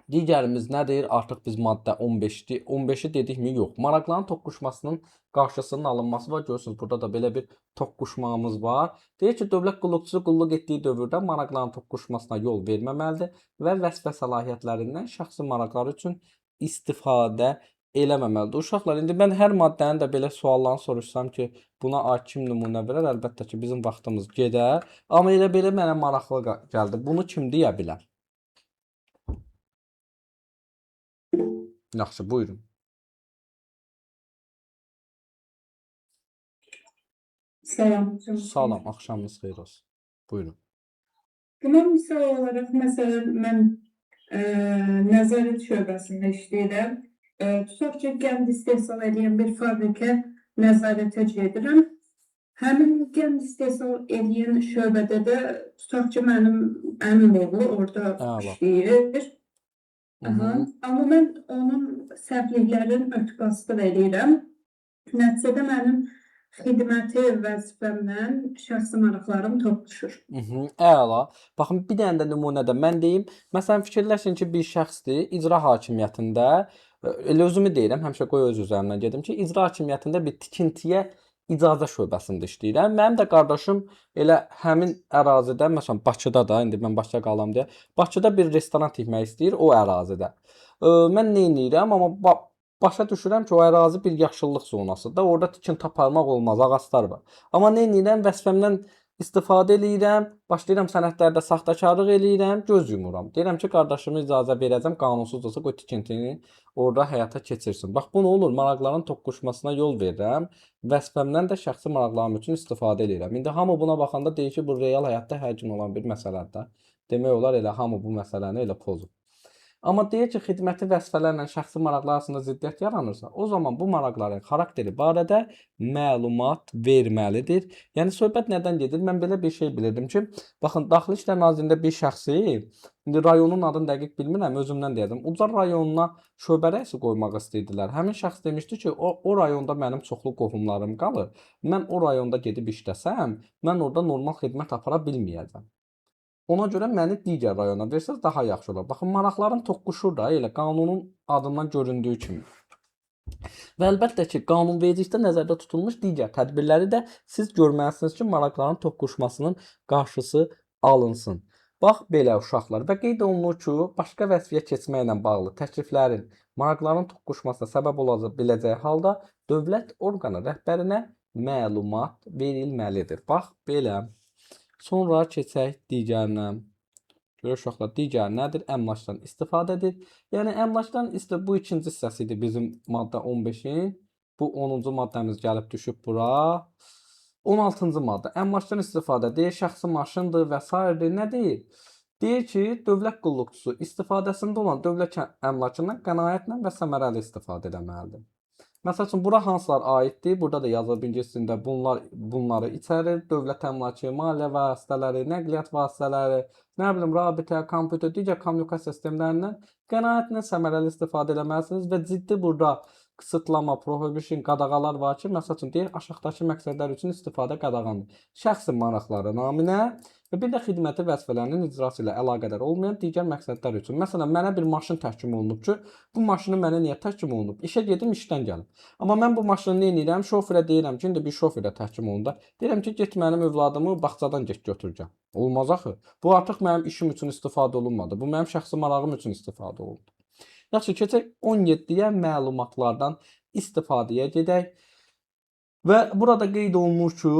Digərimiz nədir? Artıq biz maddə 15-dir. 15-i dedikmi? Yox. Maraqların toqquşmasının qarşısının alınması var. Görürsünüz, burada da belə bir toqquşmamız var. Deyir ki, dövlət qulluqçusu qulluq etdiyi dövrdə maraqların toqquşmasına yol verməməlidir və vəzifə səlahiyyətlərindən şəxsi maraqları üçün istifadə eləməməlidir. Uşaqlar, indi mən hər maddənin də belə suallarını soruşsam ki, buna aid kim nümunə verər? Əlbəttə ki, bizim vaxtımız gedər. Amma elə belə mənə maraqlı gəldi. Bunu kim deyə bilər? Yaxşı, buyurun. Salam. Salam, axşamınız xeyir olsun. Buyurun. Buna misal olaraq, məsələn, mən nəzarət şöbəsində işləyirəm. Tutaq ki, qənd istehsal edən bir fabrikə nəzarətə gedirəm. Həmin qənd istehsal edən şöbədə də tutaq ki, mənim əmim oğlu orada işləyir. Amma mən onun səhvliklərini örtbasdır eləyirəm. Nəticədə mənim xidməti vəzifəmdən şəxsi maraqlarım toqquşur. Əla. Baxın, bir dənə də nümunədə mən deyim. Məsələn, fikirləşin ki, bir şəxsdir, icra hakimiyyətində, elə özümü deyirəm, həmişə qoy öz üzərimdən gedim ki, icra hakimiyyətində bir tikintiyə icazə şöbəsində işləyirəm. Mənim də qardaşım elə həmin ərazidə, məsələn, Bakıda da, indi mən Bakıda qalam deyə, Bakıda bir restoran tikmək istəyir o ərazidə. Mən nə edirəm, amma başa düşürəm ki, o ərazi bir yaşıllıq zonasıdır. Orada tikinti aparmaq olmaz, ağaclar var. Amma nə edirəm, vəzifəmdən istifadə eləyirəm, başlayıram sənədlərdə saxtakarlıq eləyirəm, göz yumuram. Deyirəm ki, qardaşıma icazə verəcəm, qanunsuzdursa qoy tikintini orada həyata keçirsin. Bax, bu nə olur? Maraqların toqquşmasına yol verirəm, vəzifəmdən də şəxsi maraqlarım üçün istifadə eləyirəm. İndi hamı buna baxanda deyir ki, bu real həyatda hər gün olan bir məsələdir. Demək olar elə hamı bu məsələni elə pozur. Amma deyir ki, xidməti vəzifələrlə şəxsi maraqlar arasında ziddiyyət yaranırsa, o zaman bu maraqların xarakteri barədə məlumat verməlidir. Yəni söhbət nədən gedir? Mən belə bir şey bilirdim ki, baxın, Daxili İşlər Nazirliyində bir şəxsi, indi rayonun adını dəqiq bilmirəm, özümdən deyəcəm. Ucar rayonuna şöbə rəisi qoymaq istəyirdilər. Həmin şəxs demişdi ki, o rayonda mənim çoxlu qohumlarım qalır. Mən o rayonda gedib işləsəm, mən orada normal xidmət apara bilməyəcəm. Ona görə məni digər rayona versəz daha yaxşı olar. Baxın, maraqlarım toqquşur da elə qanunun adından göründüyü kimi. Və əlbəttə ki, qanunvericilikdə nəzərdə tutulmuş digər tədbirləri də siz görməlisiniz ki, maraqların toqquşmasının qarşısı alınsın. Bax belə uşaqlar və qeyd olunur ki, başqa vəzifəyə keçməklə bağlı təkliflərin maraqların toqquşmasına səbəb ola biləcəyi halda dövlət orqanı rəhbərinə məlumat verilməlidir. Bax belə. Sonra keçək digərinə. Görək uşaqlar, digər nədir? Əmlakdan istifadədir. Yəni əmlakdan bu ikinci hissəsi idi bizim maddə 15-in. Bu 10-cu maddəmiz gəlib düşüb bura. 16-cı maddə. Əmlakdan istifadə deyir, şəxsi maşındır və s. Nə deyir? Deyir ki, dövlət qulluqçusu istifadəsində olan dövlət əmlakından qənaətlə və səmərəli istifadə etməlidir. Məsəl üçün, bura hansılar aiddir? Burada da yazılıb ingiliscəsində bunları içərir. Dövlət əmlakı, maliyyə vasitələri, nəqliyyat vasitələri, nə bilim, rabitə, kompüter, digər kommunikasiya sistemlərindən qənaətlə səmərəli istifadə etməlisiniz və ciddi burada qısıtlama, prohibition, qadağalar var ki, məsəl üçün deyir, aşağıdakı məqsədlər üçün istifadə qadağandır. Şəxsi maraqları naminə və bir də xidməti vəzifələrinin icrası ilə əlaqədar olmayan digər məqsədlər üçün. Məsələn, mənə bir maşın təhkim olunub ki, bu maşını mənə niyə təhkim olunub? İşə gedim, işdən gəlim. Amma mən bu maşını nə edirəm? Şoferə deyirəm ki, indi bir şoferə təhkim olunda. Deyirəm ki, get mənim övladımı bağçadan get götürəcəm. Olmaz axı. Bu artıq mənim işim üçün istifadə olunmadı. Bu mənim şəxsi marağım üçün istifadə olundu. Yaxşı, keçək 17-yə məlumatlardan istifadəyə gedək. Və burada qeyd olunur ki,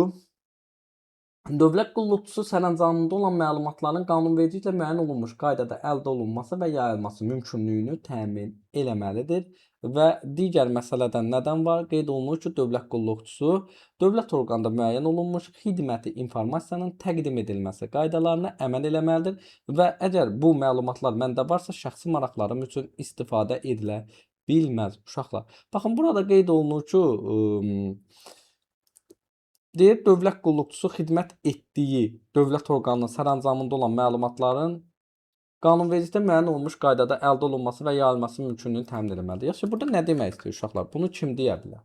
dövlət qulluqçusu sərəncamında olan məlumatların qanunvericiliklə müəyyən olunmuş qaydada əldə olunması və yayılması mümkünlüyünü təmin eləməlidir. Və digər məsələdən nədən var? Qeyd olunur ki, dövlət qulluqçusu dövlət orqanında müəyyən olunmuş xidməti informasiyanın təqdim edilməsi qaydalarına əməl eləməlidir və əgər bu məlumatlar məndə varsa, şəxsi maraqlarım üçün istifadə edilə bilməz. Uşaqlar, baxın, burada qeyd olunur ki, deyir, dövlət qulluqçusu xidmət etdiyi dövlət orqanının sərəncamında olan məlumatların qanunvericilikdə müəyyən olunmuş qaydada əldə olunması və yayılması mümkünlüyünü təmin etməlidir. Yaxşı, burada nə demək istəyir uşaqlar? Bunu kim deyə bilər?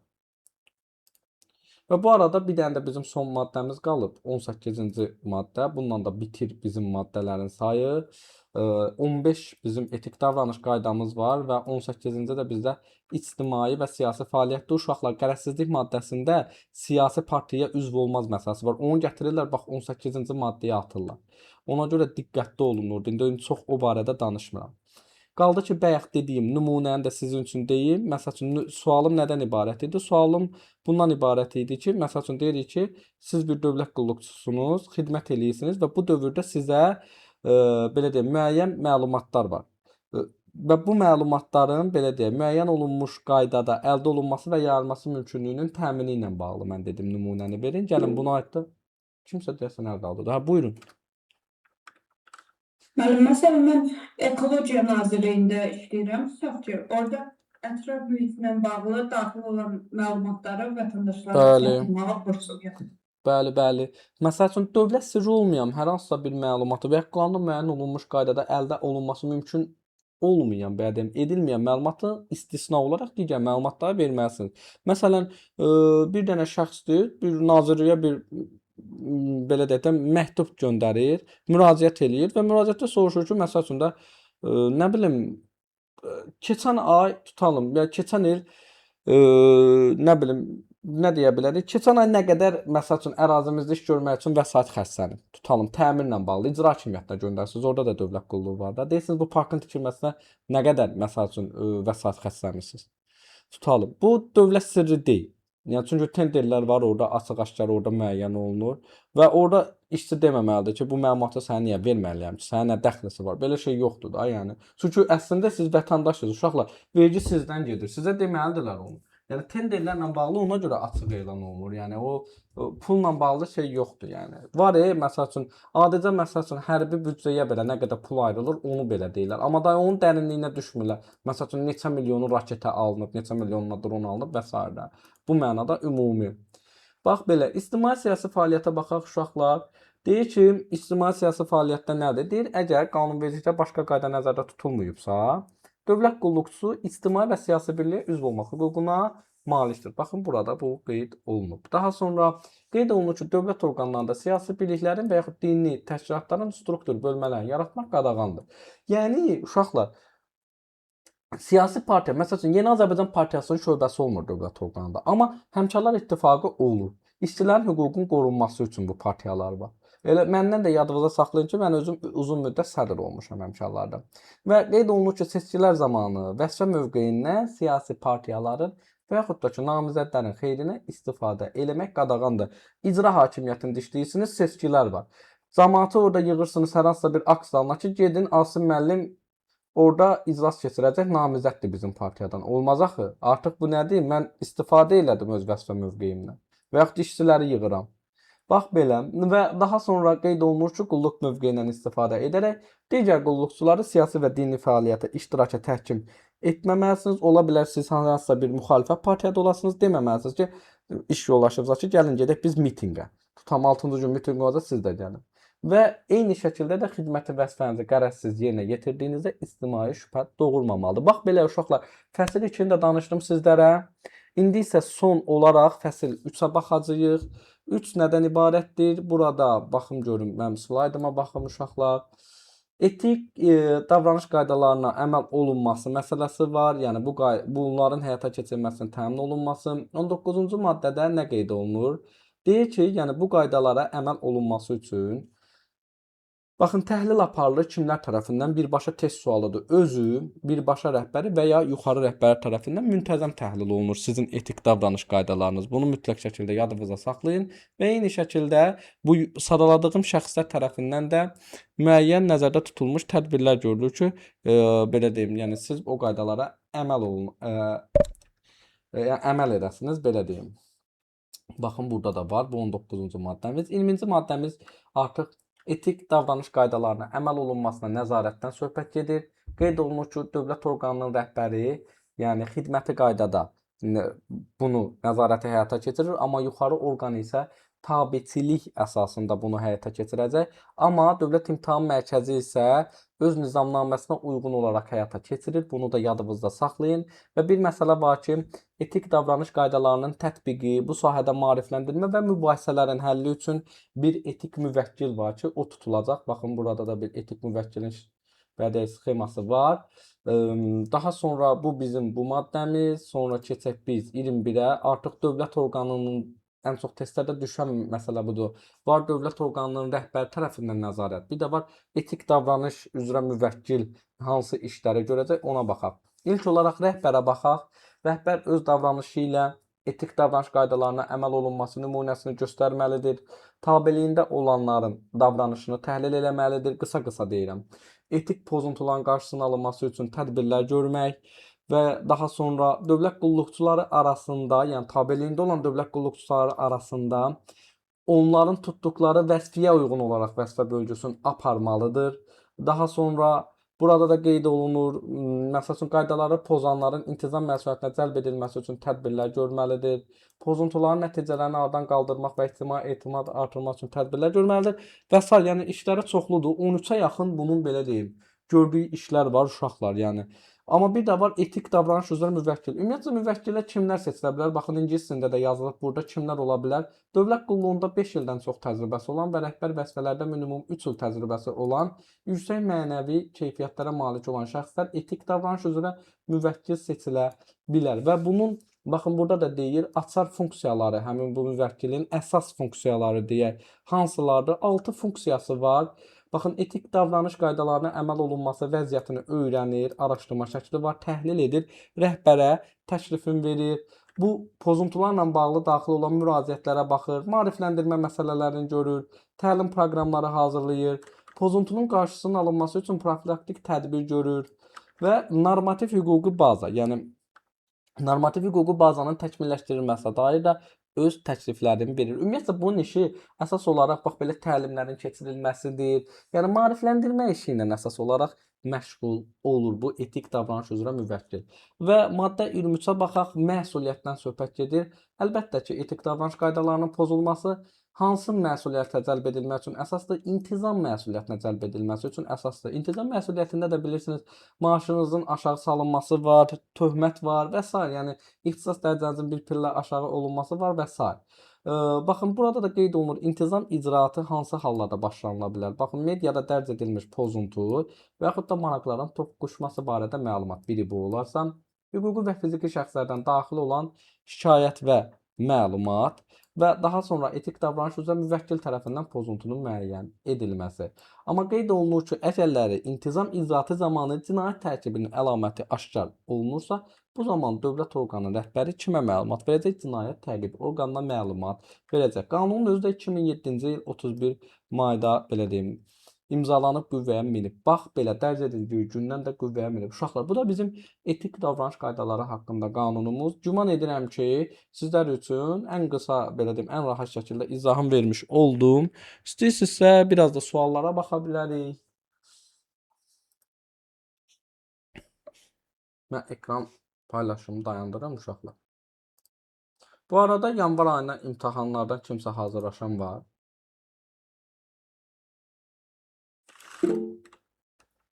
Və bu arada bir dənə də bizim son maddəmiz qalıb. 18-ci maddə. Bununla da bitir bizim maddələrin sayı. 15 bizim etik davranış qaydamız var və 18-ci də bizdə ictimai və siyasi fəaliyyətdə uşaqlar qərəzsizlik maddəsində siyasi partiyaya üzv olmaz məsələsi var. Onu gətirirlər, bax 18-ci maddəyə atırlar. Ona görə diqqətli olunurdu. İndi çox o barədə danışmıram. Qaldı ki, bayaq dediyim nümunəni də sizin üçün deyim. Məsəl üçün, sualım nədən ibarət idi? Sualım bundan ibarət idi ki, məsəl üçün deyirik ki, siz bir dövlət qulluqçusunuz, xidmət eləyirsiniz və bu dövrdə sizə belə deyək, müəyyən məlumatlar var. Və bu məlumatların belə deyək, müəyyən olunmuş qaydada əldə olunması və yayılması mümkünlüyünün təmini ilə bağlı mən dedim nümunəni verin. Gəlin buna aid də kimsə deyəsən əl qaldırdı. Ha, buyurun. Məsələn, mən Ekologiya Nazirliyində işləyirəm. Səhv ki, orada ətraf mühitlə bağlı daxil olan məlumatları vətəndaşlara çatdırmağa borcluyam. Bəli, bəli. Məsəl üçün, dövlət sirri olmayan hər hansısa bir məlumatı və ya qanunda müəyyən olunmuş qaydada əldə olunması mümkün olmayan, belə deyim, edilməyən məlumatı istisna olaraq digər məlumatları verməlisiniz. Məsələn, bir dənə şəxsdir, bir nazirliyə bir belə deyək də məktub göndərir, müraciət eləyir və müraciətdə soruşur ki, məsəl üçün də nə bilim, keçən ay tutalım, ya keçən il nə bilim, nə deyə bilərik? Keçən ay nə qədər, məsəl üçün, ərazimizdə iş görmək üçün vəsait xərclənib. Tutalım, təmirlə bağlı icra hakimiyyətinə göndərsiniz. Orada da dövlət qulluğu var da. Deyirsiniz, bu parkın tikilməsinə nə qədər, məsəl üçün, vəsait xərcləmirsiniz. Tutalım, bu dövlət sirri deyil. Yəni, çünki tenderlər var, orada açıq-aşkar orada müəyyən olunur və orada işçi deməməlidir ki, bu məlumatı sənə niyə verməliyəm ki, sənə nə dəxlisi var? Belə şey yoxdur da, yəni. Çünki əslində siz vətəndaşsınız, uşaqlar, vergi sizdən gedir. Sizə deməlidirlər onu. Yəni tenderlərlə bağlı ona görə açıq elan olunur. Yəni o pulla bağlı şey yoxdur, yəni. Var, məsəl üçün, adicə məsəl üçün hərbi büdcəyə belə nə qədər pul ayrılır, onu belə deyirlər. Amma da onun dərinliyinə düşmürlər. Məsəl üçün neçə milyonu raketə alınıb, neçə milyonuna dron alınıb və s. Bu mənada ümumi. Bax belə, ictimai siyasi fəaliyyətə baxaq uşaqlar. Deyir ki, ictimai siyasi fəaliyyətdə nədir? Deyir, əgər qanunvericilikdə başqa qayda nəzərdə tutulmayıbsa, dövlət qulluqçusu ictimai və siyasi birliyə üzv olmaq hüququna malikdir. Baxın, burada bu qeyd olunub. Daha sonra qeyd olunur ki, dövlət orqanlarında siyasi birliklərin və yaxud dini təşkilatların struktur bölmələrini yaratmaq qadağandır. Yəni, uşaqlar, siyasi partiya, məsəl üçün, Yeni Azərbaycan Partiyasının şöbəsi olmur dövlət orqanında. Amma Həmkarlar İttifaqı olur. İşçilərin hüququnun qorunması üçün bu partiyalar var. Elə məndən də yadınızda saxlayın ki, mən özüm uzun müddət sədr olmuşam həmkarlarda. Və qeyd olunur ki, seçkilər zamanı vəzifə mövqeyindən siyasi partiyaların və yaxud da ki, namizədlərin xeyrinə istifadə eləmək qadağandır. İcra hakimiyyətində işləyirsiniz, seçkilər var. Cəmaatı orada yığırsınız hər hansısa bir aksiya ki, gedin Asım müəllim orada iclas keçirəcək, namizəddir bizim partiyadan. Olmaz axı. Artıq bu nədir? Mən istifadə elədim öz vəzifə mövqeyimdən və yaxud işçiləri yığıram. Bax belə və daha sonra qeyd olunur ki, qulluq mövqeyindən istifadə edərək digər qulluqçuları siyasi və dini fəaliyyətə, iştiraka təhkim etməməlisiniz. Ola bilər siz hansısa bir müxalifət partiyada olasınız, deməməlisiniz ki, iş yoldaşınıza ki, gəlin gedək biz mitinqə. Tutam 6-cı gün mitinq olacaq, siz də gəlin. Və eyni şəkildə də xidməti vəzifənizi qərəzsiz yerinə yetirdiyinizdə ictimai şübhə doğurmamalıdır. Bax belə uşaqlar, fəsil 2-ni də danışdım sizlərə. İndi isə son olaraq fəsil 3-ə baxacağıq. 3 nədən ibarətdir? Burada baxım görüm, mənim slaydıma baxın uşaqlar. Etik davranış qaydalarına əməl olunması məsələsi var. Yəni bunların həyata keçirilməsinin təmin olunması. 19-cu maddədə nə qeyd olunur? Deyir ki, yəni bu qaydalara əməl olunması üçün baxın, təhlil aparılır kimlər tərəfindən? Birbaşa test sualıdır. Özü, birbaşa rəhbəri və ya yuxarı rəhbəri tərəfindən müntəzəm təhlil olunur sizin etik davranış qaydalarınız. Bunu mütləq şəkildə yadınızda saxlayın və eyni şəkildə bu sadaladığım şəxslər tərəfindən də müəyyən nəzərdə tutulmuş tədbirlər görülür ki, belə deyim, yəni siz o qaydalara əməl edəsiniz, belə deyim. Baxın, burada da var bu 19-cu maddəmiz. 20-ci maddəmiz artıq etik davranış qaydalarına əməl olunmasına nəzarətdən söhbət gedir. Qeyd olunur ki, dövlət orqanının rəhbəri, yəni xidməti qaydada bunu nəzarəti həyata keçirir, amma yuxarı orqan isə tabeçilik əsasında bunu həyata keçirəcək. Amma Dövlət İmtahan Mərkəzi isə öz nizamnaməsinə uyğun olaraq həyata keçirir. Bunu da yadınızda saxlayın. Və bir məsələ var ki, etik davranış qaydalarının tətbiqi, bu sahədə maarifləndirmə və mübahisələrin həlli üçün bir etik müvəkkil var ki, o tutulacaq. Baxın, burada da bir etik müvəkkilin bədii sxeması var. Daha sonra bu bizim bu maddəmiz. Sonra keçək biz 21-ə. Artıq dövlət orqanının ən çox testlərdə düşən məsələ budur. Var dövlət orqanının rəhbəri tərəfindən nəzarət. Bir də var etik davranış üzrə müvəkkil hansı işləri görəcək, ona baxaq. İlk olaraq rəhbərə baxaq. Rəhbər öz davranışı ilə etik davranış qaydalarına əməl olunması nümunəsini göstərməlidir. Tabeliyində olanların davranışını təhlil eləməlidir. Qısa-qısa deyirəm. Etik pozuntuların qarşısının alınması üçün tədbirlər görmək və daha sonra dövlət qulluqçuları arasında, yəni tabeliyində olan dövlət qulluqçuları arasında onların tutduqları vəzifəyə uyğun olaraq vəzifə bölgüsünü aparmalıdır. Daha sonra burada da qeyd olunur, məsəl üçün qaydaları pozanların intizam məsuliyyətinə cəlb edilməsi üçün tədbirlər görməlidir. Pozuntuların nəticələrini aradan qaldırmaq və ictimai etimad artırmaq üçün tədbirlər görməlidir və s. Yəni işləri çoxludur. 13-ə yaxın bunun belə deyim, gördüyü işlər var uşaqlar, yəni. Amma bir də var etik davranış üzrə müvəkkil. Ümumiyyətlə müvəkkillər kimlər seçilə bilər? Baxın, ingiliscəsində də yazılıb burada kimlər ola bilər? Dövlət qulluğunda 5 ildən çox təcrübəsi olan və rəhbər vəzifələrdə minimum 3 il təcrübəsi olan, yüksək mənəvi keyfiyyətlərə malik olan şəxslər etik davranış üzrə müvəkkil seçilə bilər və bunun baxın, burada da deyir, açar funksiyaları, həmin bu müvəkkilin əsas funksiyaları deyək, hansılardır? 6 funksiyası var. Baxın, etik davranış qaydalarına əməl olunması vəziyyətini öyrənir, araşdırma şəkli var, təhlil edir, rəhbərə təklifin verir. Bu pozuntularla bağlı daxil olan müraciətlərə baxır, maarifləndirmə məsələlərini görür, təlim proqramları hazırlayır, pozuntunun qarşısının alınması üçün profilaktik tədbir görür və normativ hüquqi baza, yəni normativ hüquqi bazanın təkmilləşdirilməsinə dair də öz təkliflərini verir. Ümumiyyətlə bunun işi əsas olaraq bax belə təlimlərin keçirilməsidir. Yəni maarifləndirmə işi ilə əsas olaraq məşğul olur bu etik davranış üzrə müvəkkil. Və maddə 23-ə baxaq, məsuliyyətdən söhbət gedir. Əlbəttə ki, etik davranış qaydalarının pozulması hansı məsuliyyətə cəlb edilmək üçün əsasdır? İntizam məsuliyyətinə cəlb edilməsi üçün əsasdır. İntizam məsuliyyətində də bilirsiniz, maaşınızın aşağı salınması var, töhmət var və s. Yəni ixtisas dərəcənizin bir pillə aşağı olunması var və s. Baxın, burada da qeyd olunur, intizam icraatı hansı hallarda başlanıla bilər? Baxın, mediada dərc edilmiş pozuntu və yaxud da maraqların toqquşması barədə məlumat. Biri bu olarsa, hüquqi və fiziki şəxslərdən daxil olan şikayət və məlumat və daha sonra etik davranış üzrə müvəkkil tərəfindən pozuntunun müəyyən edilməsi. Amma qeyd olunur ki, əgərləri intizam icraatı zamanı cinayət tərkibinin əlaməti aşkar olunursa, bu zaman dövlət orqanının rəhbəri kimə məlumat verəcək? Cinayət təqibi orqanına məlumat verəcək. Qanunun özü də 2007-ci il 31 mayda belə deyim imzalanıb qüvvəyə minib. Bax belə dərc edildiyi gündən də qüvvəyə minib. Uşaqlar, bu da bizim etik davranış qaydaları haqqında qanunumuz. Güman edirəm ki, sizlər üçün ən qısa, belə deyim, ən rahat şəkildə izahım vermiş oldum. İstəyirsinizsə biraz da suallara baxa bilərik. Mən ekran paylaşımı dayandırıram uşaqlar. Bu arada yanvar ayına imtahanlardan kimsə hazırlaşan var?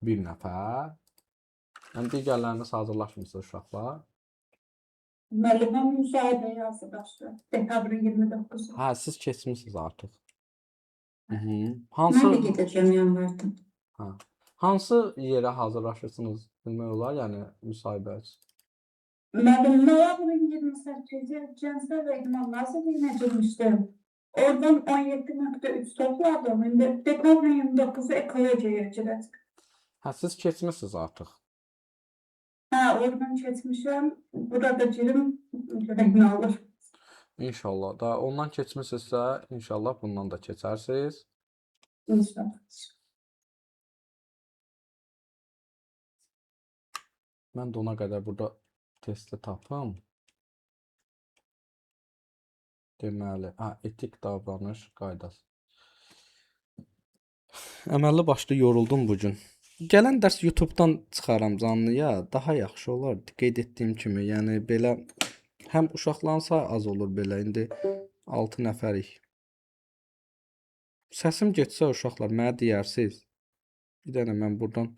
Bir nəfər. Yəni digərləriniz hazırlaşmısınız uşaqlar? Müəllimə müsahibə yazılmışdı. Dekabrın 29-u. Hə, siz keçmisiniz artıq. Mən Hansı də gedəcəm yanvarda. hə, hansı yerə hazırlaşırsınız bilmək olar, yəni müsahibə üçün? Müəllim, noyabrın 28-i Gənclər və İdman Nazirliyinə girmişdim. Oradan 17.3 topladım. İndi dekabrın 29-u ekologiyaya girəcək. Hə, siz keçmisiniz artıq. Hə, oradan keçmişəm. Burada girim, görək nə olur. İnşallah. Da ondan keçmisinizsə, inşallah bundan da keçərsiniz. İnşallah. Mən də ona qədər burada testi tapım. Deməli, etik davranış qaydası. Əməlli başlı yoruldum bu gün. Gələn dərs YouTube-dan çıxaram canlıya, daha yaxşı olar. Qeyd etdiyim kimi, yəni belə həm uşaqların sayı az olur belə. İndi 6 nəfərik. Səsim getsə uşaqlar mənə deyərsiniz. Bir dənə mən buradan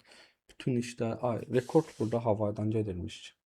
bütün işdə, rekord burada havaydan gedirmiş.